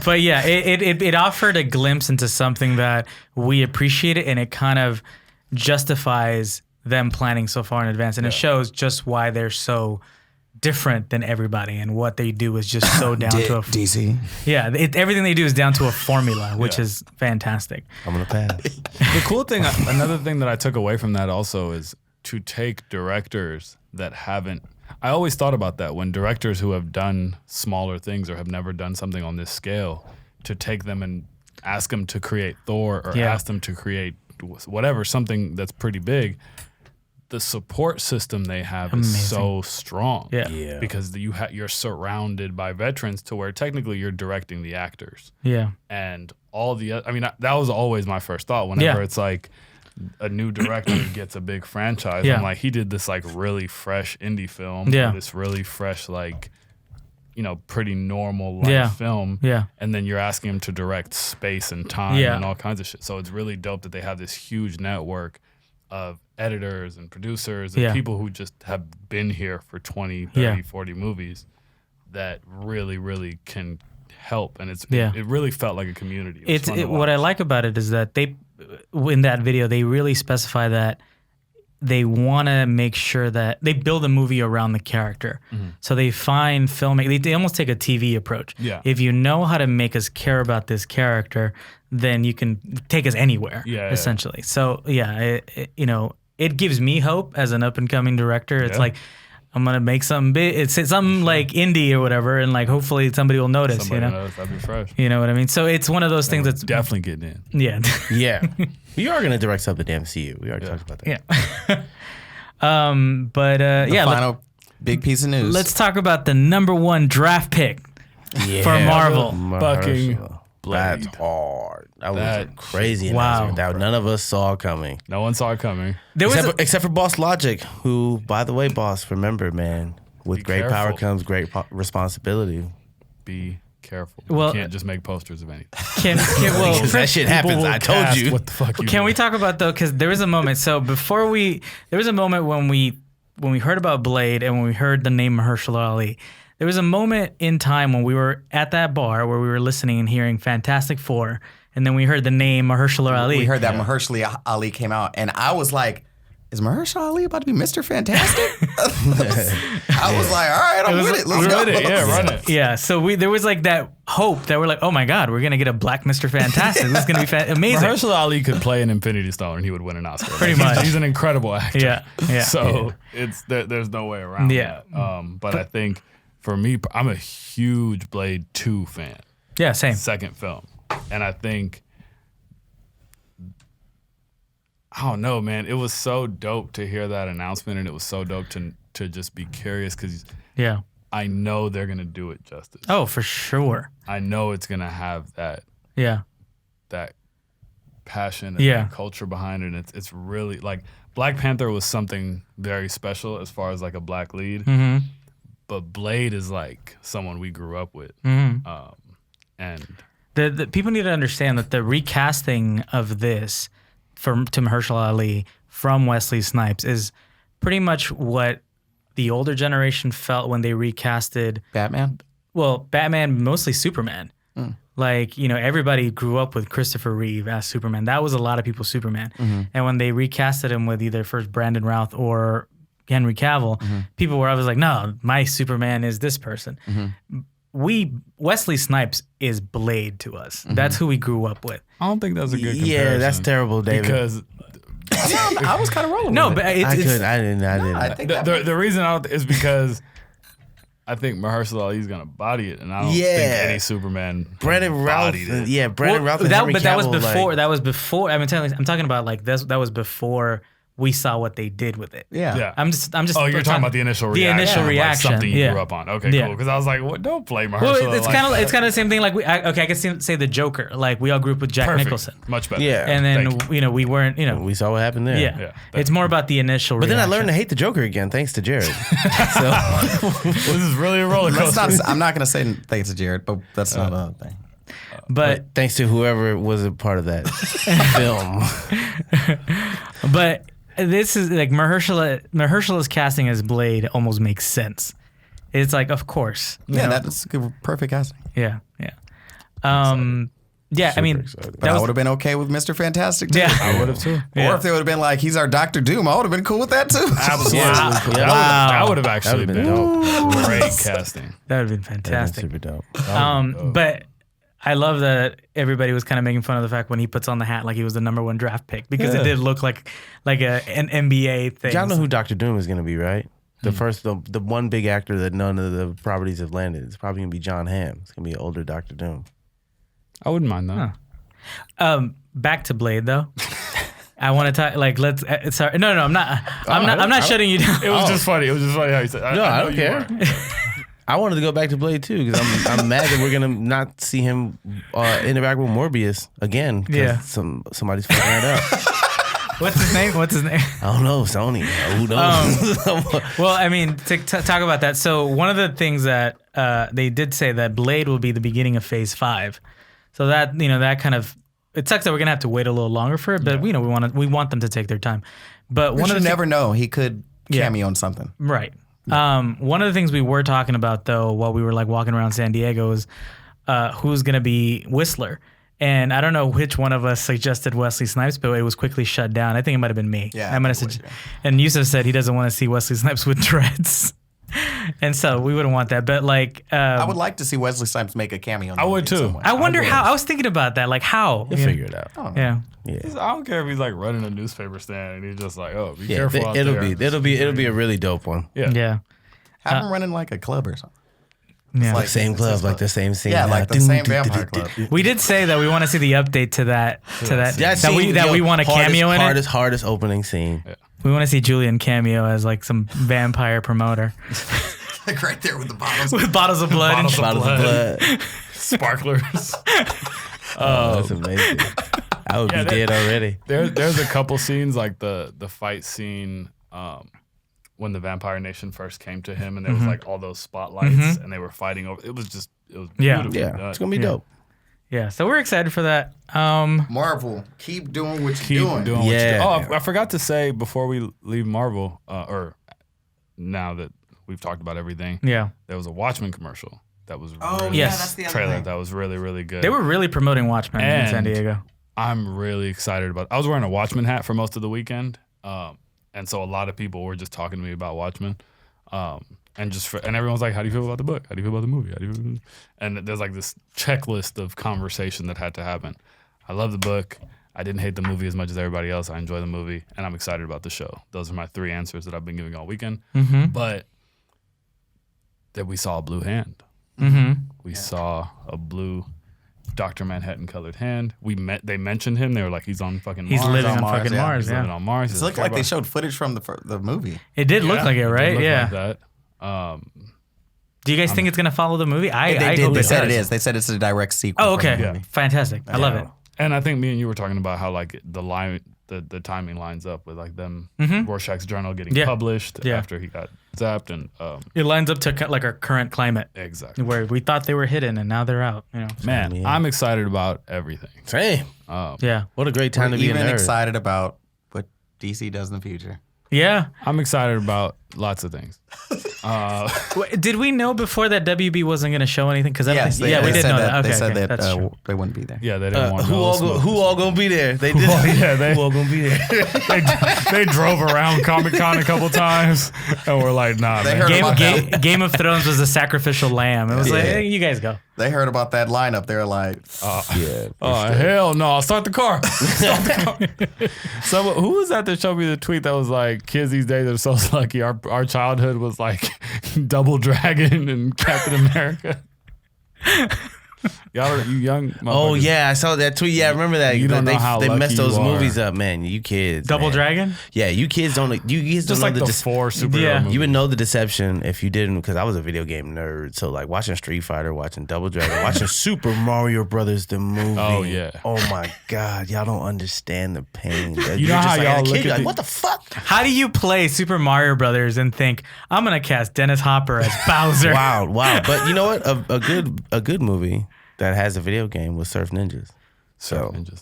A: But yeah, it offered a glimpse into something that we appreciated, and it kind of justifies them planning so far in advance, and it shows just why they're so different than everybody, and what they do is just so down to a
C: DC.
A: yeah. Everything they do is down to a formula, which is fantastic.
D: I'm gonna pass.
B: The cool thing, another thing that I took away from that also is to take directors that haven't. I always thought about that when directors who have done smaller things or have never done something on this scale, to take them and ask them to create Thor or ask them to create whatever, something that's pretty big. The support system they have is so strong.
A: Yeah.
B: Because you're surrounded by veterans to where technically you're directing the actors.
A: Yeah.
B: And all the other, that was always my first thought whenever it's like a new director gets a big franchise.
A: Yeah.
B: I'm like, he did this like really fresh indie film.
A: Yeah.
B: This really fresh, like, pretty normal life film.
A: Yeah.
B: And then you're asking him to direct space and time
A: Yeah.
B: and all kinds of shit. So it's really dope that they have this huge network of editors and producers and people who just have been here for 20, 30, 40 movies that really, really can help. And it really felt like a community. It was fun to
A: What I
B: watch.
A: like about it is that they, in that video, they really specify that they want to make sure that they build a movie around the character. So they find filmmaking. They almost take a TV approach.
B: Yeah.
A: If you know how to make us care about this character, then you can take us anywhere. Essentially. So it gives me hope as an up and coming director. It's like, I'm gonna make something big. It's something like indie or whatever, and like hopefully somebody will notice.
B: Somebody knows, that'd be fresh.
A: You know what I mean? So it's one of those things that's
B: Definitely getting in.
A: yeah.
D: Yeah. We are gonna direct something to MCU. We already talked about that.
A: Yeah.
C: The final big piece of news.
A: Let's talk about the number one draft pick
D: Yeah.
A: for Marvel.
B: Fucking
D: Mahershala.
B: Blade.
D: That's hard. That was a
B: That
D: crazy
A: Wow.
D: announcement that none of us saw coming.
B: No one saw it coming.
A: There was
D: Except for Boss Logic, who, by the way, Boss, remember, man, with
B: Be
D: great power
B: careful.
D: comes great responsibility.
B: Be careful.
A: Well-
B: You can't just make posters of anything.
A: well,
D: Because that shit
B: People
D: happens.
B: will
D: I told
B: cast
D: you.
B: What the fuck you
A: can
B: do.
A: we talk about though? Because there was a moment. So there was a moment when we heard about Blade and when we heard the name Mahershala Ali. There was a moment in time when we were at that bar where we were listening and hearing Fantastic Four, and then we heard the name Mahershala Ali.
C: we heard that Mahershala Ali came out, and I was like, "Is Mahershala Ali about to be Mr. Fantastic?" I was like, "All right, I'm with it. Let's go."
B: With it, yeah, run it.
A: Yeah, so there was like that hope that we're like, oh my God, we're gonna get a black Mr. Fantastic. This is gonna be amazing.
B: Mahershala Ali could play an Infinity Stone and he would win an Oscar.
A: Pretty
B: Like,
A: much.
B: He's an incredible actor.
A: Yeah.
B: So there's no way around
A: Yeah.
B: that. But I think for me, I'm a huge Blade 2 fan.
A: Yeah, same.
B: Second film. And I think, I don't know, man. It was so dope to hear that announcement, and it was so dope to just be curious because
A: Yeah.
B: I know they're gonna do it justice.
A: Oh, for sure.
B: I know it's gonna have that passion and that culture behind it. And it's really like Black Panther was something very special as far as like a black lead.
A: Mm-hmm.
B: But Blade is like someone we grew up with.
A: Mm-hmm.
B: And
A: the people need to understand that the recasting of this from to Mahershala Ali from Wesley Snipes is pretty much what the older generation felt when they recasted
C: Batman?
A: Well, Batman, mostly Superman. Like, everybody grew up with Christopher Reeve as Superman. That was a lot of people's Superman. And when they recasted him with either first Brandon Routh or Henry Cavill, people were always like, no, my Superman is this person. Wesley Snipes is Blade to us. That's who we grew up with.
B: I don't think that's a good comparison.
D: Yeah, that's terrible, David.
B: Because
C: I was kind of rolling
A: No,
C: with
A: but
C: it.
D: I didn't.
C: I think that
B: the reason I don't is because I think Mahershala Ali's gonna body it, and I don't think any Superman
D: Brandon Routh.
B: bodied it.
D: Yeah, Brandon Routh. And
A: that,
D: Henry
A: but that was
D: Cavill,
A: before.
D: like,
A: That was before. I'm talking about like this. That was before we saw what they did with it.
C: Yeah.
A: I'm just.
B: Oh, you're talking about the initial reaction.
A: The initial
B: like
A: reaction.
B: something you
A: yeah.
B: grew up on. Okay,
A: Yeah.
B: cool. Because I was like, what? Don't play Mahershala.
A: Well, it's
B: like
A: kind of
B: that.
A: it's kind of the same thing. Like I can say the Joker. Like we all grew up with Jack
B: Perfect.
A: Nicholson.
B: Much better.
D: Yeah.
A: And then
B: Thank you.
A: we weren't.
D: we saw what happened there.
A: Yeah.
B: Yeah,
A: It's more about the initial.
D: But then I
A: reaction.
D: learned to hate the Joker again, thanks to Jared. So
B: This is really a roller
C: Let's
B: coaster.
C: not, I'm not going to say thanks to Jared, but that's not a thing.
A: But
D: thanks to whoever was a part of that film.
A: But this is like Mahershala's casting as Blade almost makes sense. It's like, of course. you
C: Yeah,
A: know?
C: that's good, perfect casting.
A: Yeah. Yeah, I mean,
D: excited.
C: But I would have been okay with Mr. Fantastic too.
A: Yeah.
B: I would have too.
C: Or if they would have been like, he's our Doctor Doom, I would have been cool with that too.
B: Absolutely.
A: Wow.
B: That would have actually
D: That would've
B: been
D: been
B: great casting.
A: that would have been
D: That's
A: fantastic.
D: super dope.
A: But I love that everybody was kind of making fun of the fact when he puts on the hat like he was the number 1 draft pick because it did look like an NBA thing.
D: Y'all know who Dr. Doom is going to be, right? The one big actor that none of the properties have landed. It's probably going to be John Hamm. It's going to be an older Dr. Doom.
B: I wouldn't mind that.
A: Back to Blade though. I want to talk like let's. Sorry, no, I'm not. I'm not shutting you down.
B: It was just funny. It was just funny how you said.
D: No, I
B: know
D: don't
B: you
D: care.
B: were.
D: I wanted to go back to Blade too because I'm mad that we're gonna not see him interact with Morbius again.
A: Yeah.
D: Somebody's fucking it up.
A: What's his name?
D: I don't know, Sony. Who knows?
A: Well, I mean, to talk about that. So one of the things that they did say that Blade will be the beginning of Phase 5. So that that kind of it sucks that we're gonna have to wait a little longer for it, but we want them to take their time. But
C: We should never know. He could cameo on something.
A: right. One of the things we were talking about though while we were like walking around San Diego is who's gonna be Whistler. And I don't know which one of us suggested Wesley Snipes, but it was quickly shut down. I think it might have been me.
C: Yeah,
A: I might have
C: it was,
A: suggested. And Yusuf said he doesn't want to see Wesley Snipes with dreads. And so we wouldn't want that. But like,
C: I would like to see Wesley Snipes make a cameo.
B: I would, too.
A: I wonder how. I was thinking about that. Like how?
D: You'll figure it out.
A: Yeah.
B: I don't care if he's like running a newspaper stand and he's just like, oh, be
D: Yeah,
B: careful out
D: it'll
B: there.
D: be a really dope one.
B: Yeah.
A: Yeah.
C: Have him running like a club or something.
A: Yeah.
C: Like-
D: Same club, like the same scene.
C: Yeah, like the same vampire club.
A: We did say that we want to see the update to that. That we want a cameo in it.
D: Hardest opening scene.
A: We want to see Julian cameo as like some vampire promoter
C: Like right there with the bottles.
A: with bottles of blood.
B: Bottles of
D: Bottles of blood.
B: Sparklers.
D: That's amazing. I would be dead already.
B: There's a couple scenes like the fight scene when the Vampire Nation first came to him and there was like all those spotlights and they were fighting over. It was
A: Yeah.
B: beautiful.
D: Yeah, it's gonna be dope.
A: Yeah, so we're excited for that.
C: Marvel, keep doing what you're
B: Keep
C: doing.
B: doing what you do.
D: Yeah.
B: Oh, I forgot to say before we leave Marvel, or now that we've talked about everything,
A: Yeah,
B: there was a Watchmen commercial that was
A: yeah, Yes.
C: that's the
B: trailer that was really, really good.
A: they were really promoting Watchmen in
B: And-
A: San Diego.
B: I'm really excited about. I was wearing a Watchmen hat for most of the weekend, and so a lot of people were just talking to me about Watchmen, and everyone's like, "How do you feel about the book? How do you feel about the movie? How do you feel?" And there's like this checklist of conversation that had to happen. I love the book. I didn't hate the movie as much as everybody else. I enjoy the movie, and I'm excited about the show. Those are my 3 answers that I've been giving all weekend. But that we saw a blue hand. We saw a blue Dr. Manhattan colored hand. They mentioned him. They were like, he's on fucking
A: He's
B: Mars.
A: living on
C: Mars,
A: fucking
C: yeah.
A: Mars.
B: He's
A: Yeah,
B: living on Mars.
C: It looked like they showed footage from the movie.
A: it did look like it,
B: did
A: right?
B: look
A: Yeah,
B: like that.
A: Do you guys think it's gonna follow the movie? I
C: They
A: hope
C: said it
A: does.
C: is. They said it's a direct sequel.
A: Oh,
C: from the
A: okay.
C: movie.
A: Fantastic. I love it.
B: And I think me and you were talking about how like the timing lines up with like them Rorschach's journal getting published after he got zapped, and
A: It lines up to like our current climate.
B: exactly.
A: Where we thought they were hidden and now they're out. You know.
B: Man, I'm excited about everything.
D: Same.
A: Yeah.
D: What a great time
C: We're
D: to be a
C: even
D: nerd.
C: excited about what DC does in the future.
A: Yeah.
B: I'm excited about lots of things.
A: Did we know before that WB wasn't going to show anything? Because we did
C: said
A: know that. Okay,
C: they said
A: okay,
C: that
A: that's true.
C: they wouldn't be there.
B: Yeah, they didn't want
D: Who all gonna be there? They did.
B: Who
D: all gonna be there?
B: they drove around Comic Con a couple times, and we're like, nah,
C: They
B: man.
C: heard about that.
A: Game of Thrones was a sacrificial lamb. It was like,
C: Yeah.
A: hey, you guys go.
C: They heard about that lineup. They're like,
D: Yeah.
B: Oh hell no! I'll start the car. So who was that showed me the tweet that was like, kids these days are so lucky. Our childhood was like Double Dragon and Captain America. Y'all, you young.
D: Oh
B: motherfuckers.
D: yeah, I saw that tweet. Yeah, I remember that.
B: You don't know how
D: they
B: lucky
D: messed those
B: you are.
D: movies up, man. You kids.
A: Double
D: man.
A: Dragon?
D: Yeah, you kids don't. You kids
B: Just
D: don't
B: like
D: know
B: the
D: the.
B: four superhero
A: Yeah.
B: movies.
D: You would know the deception if you didn't, because I was a video game nerd. So like watching Street Fighter, watching Double Dragon, watching Super Mario Brothers the movie.
B: Oh, yeah.
D: Oh my God, y'all don't understand the pain.
B: You know how y'all look at
D: like,
B: the-
D: what the fuck?
A: How do you play Super Mario Brothers and think, I'm going to cast Dennis Hopper as Bowser?
D: Wow. But you know what? A good movie that has a video game was Surf Ninjas. So
B: Ninjas.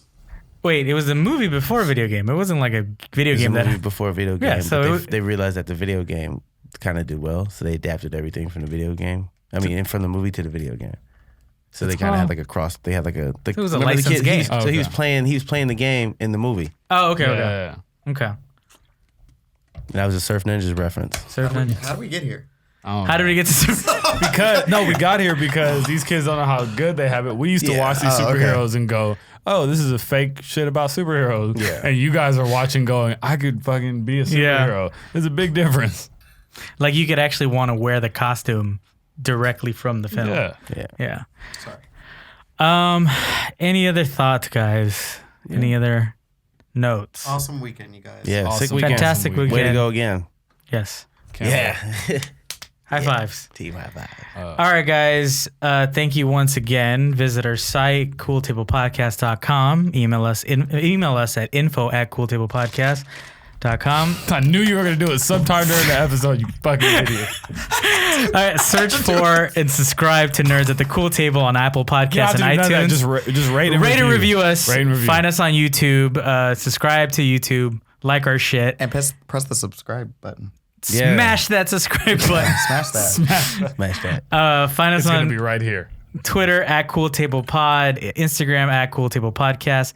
A: Wait, it was a movie before a video game. It wasn't like a video
D: it was a
A: game
D: movie
A: that.
D: before a video game.
A: Yeah,
D: but
A: so
D: they realized that the video game kind of did well, so they adapted everything from the video game. I mean, and from the movie to the video game. So they kind of had like a cross. They had like a. It
A: was a licensed game.
D: So he was playing. He was playing the game in the movie.
A: Oh, okay, okay.
B: Yeah.
A: Okay.
D: That was a Surf Ninjas reference.
A: Surf Ninja.
C: how do we get here?
A: How did we get to Super
B: Because we got here because these kids don't know how good they have it. We used to watch these superheroes and go, "Oh, this is a fake shit about superheroes."
D: Yeah.
B: And you guys are watching, going, "I could fucking be a superhero." There's a big difference.
A: Like you could actually want to wear the costume directly from the film.
B: Yeah.
D: Yeah.
A: Yeah.
C: Sorry.
A: Any other thoughts, guys? Any other notes?
C: Awesome weekend, you guys.
D: Yeah.
B: Awesome.
D: Sick weekend.
A: Fantastic
B: Way to
A: weekend.
D: Way to go again.
A: Yes.
B: Can't wait.
A: High fives.
D: Team high five.
A: All right, guys. Thank you once again. Visit our site, cooltablepodcast.com. Email us at info@cooltablepodcast.com.
B: I knew you were going to do it sometime during the episode, you fucking idiot.
A: All right, search for and subscribe to Nerds at the Cool Table on Apple Podcasts and
B: None of that.
A: iTunes.
B: Just rate and
A: Rate and review us.
B: Rate and review.
A: Find us on YouTube. Subscribe to YouTube. Like our shit.
C: And press the subscribe button.
D: Yeah.
A: Smash that subscribe button.
C: Smash that.
D: Smash that.
A: Find us
B: It's going
A: on
B: to be right here.
A: Twitter at Cool Table Pod, Instagram at Cool Table Podcast.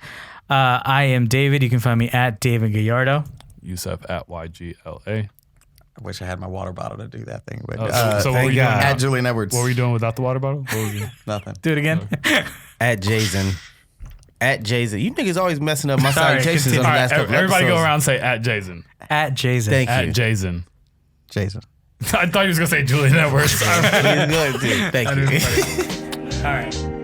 A: I am David. You can find me at David Gallardo.
B: Yusuf at YGLA.
C: I wish I had my water bottle to do that thing. But
B: So what were you doing?
C: at Julian Edwards.
B: What were you doing without the water bottle? What were you?
C: Nothing.
A: Do it again.
D: At Jason. At Jason. You niggas always messing up my
A: Sorry,
D: salutations on the
A: continue.
D: last couple
B: Everybody
D: episodes.
B: go around and say at Jason.
A: At Jason.
D: Thank
B: At
D: you.
B: Jason.
C: Jason.
B: I thought he was going to say Julian Edwards.
D: Good, dude. Thank you.
A: All right.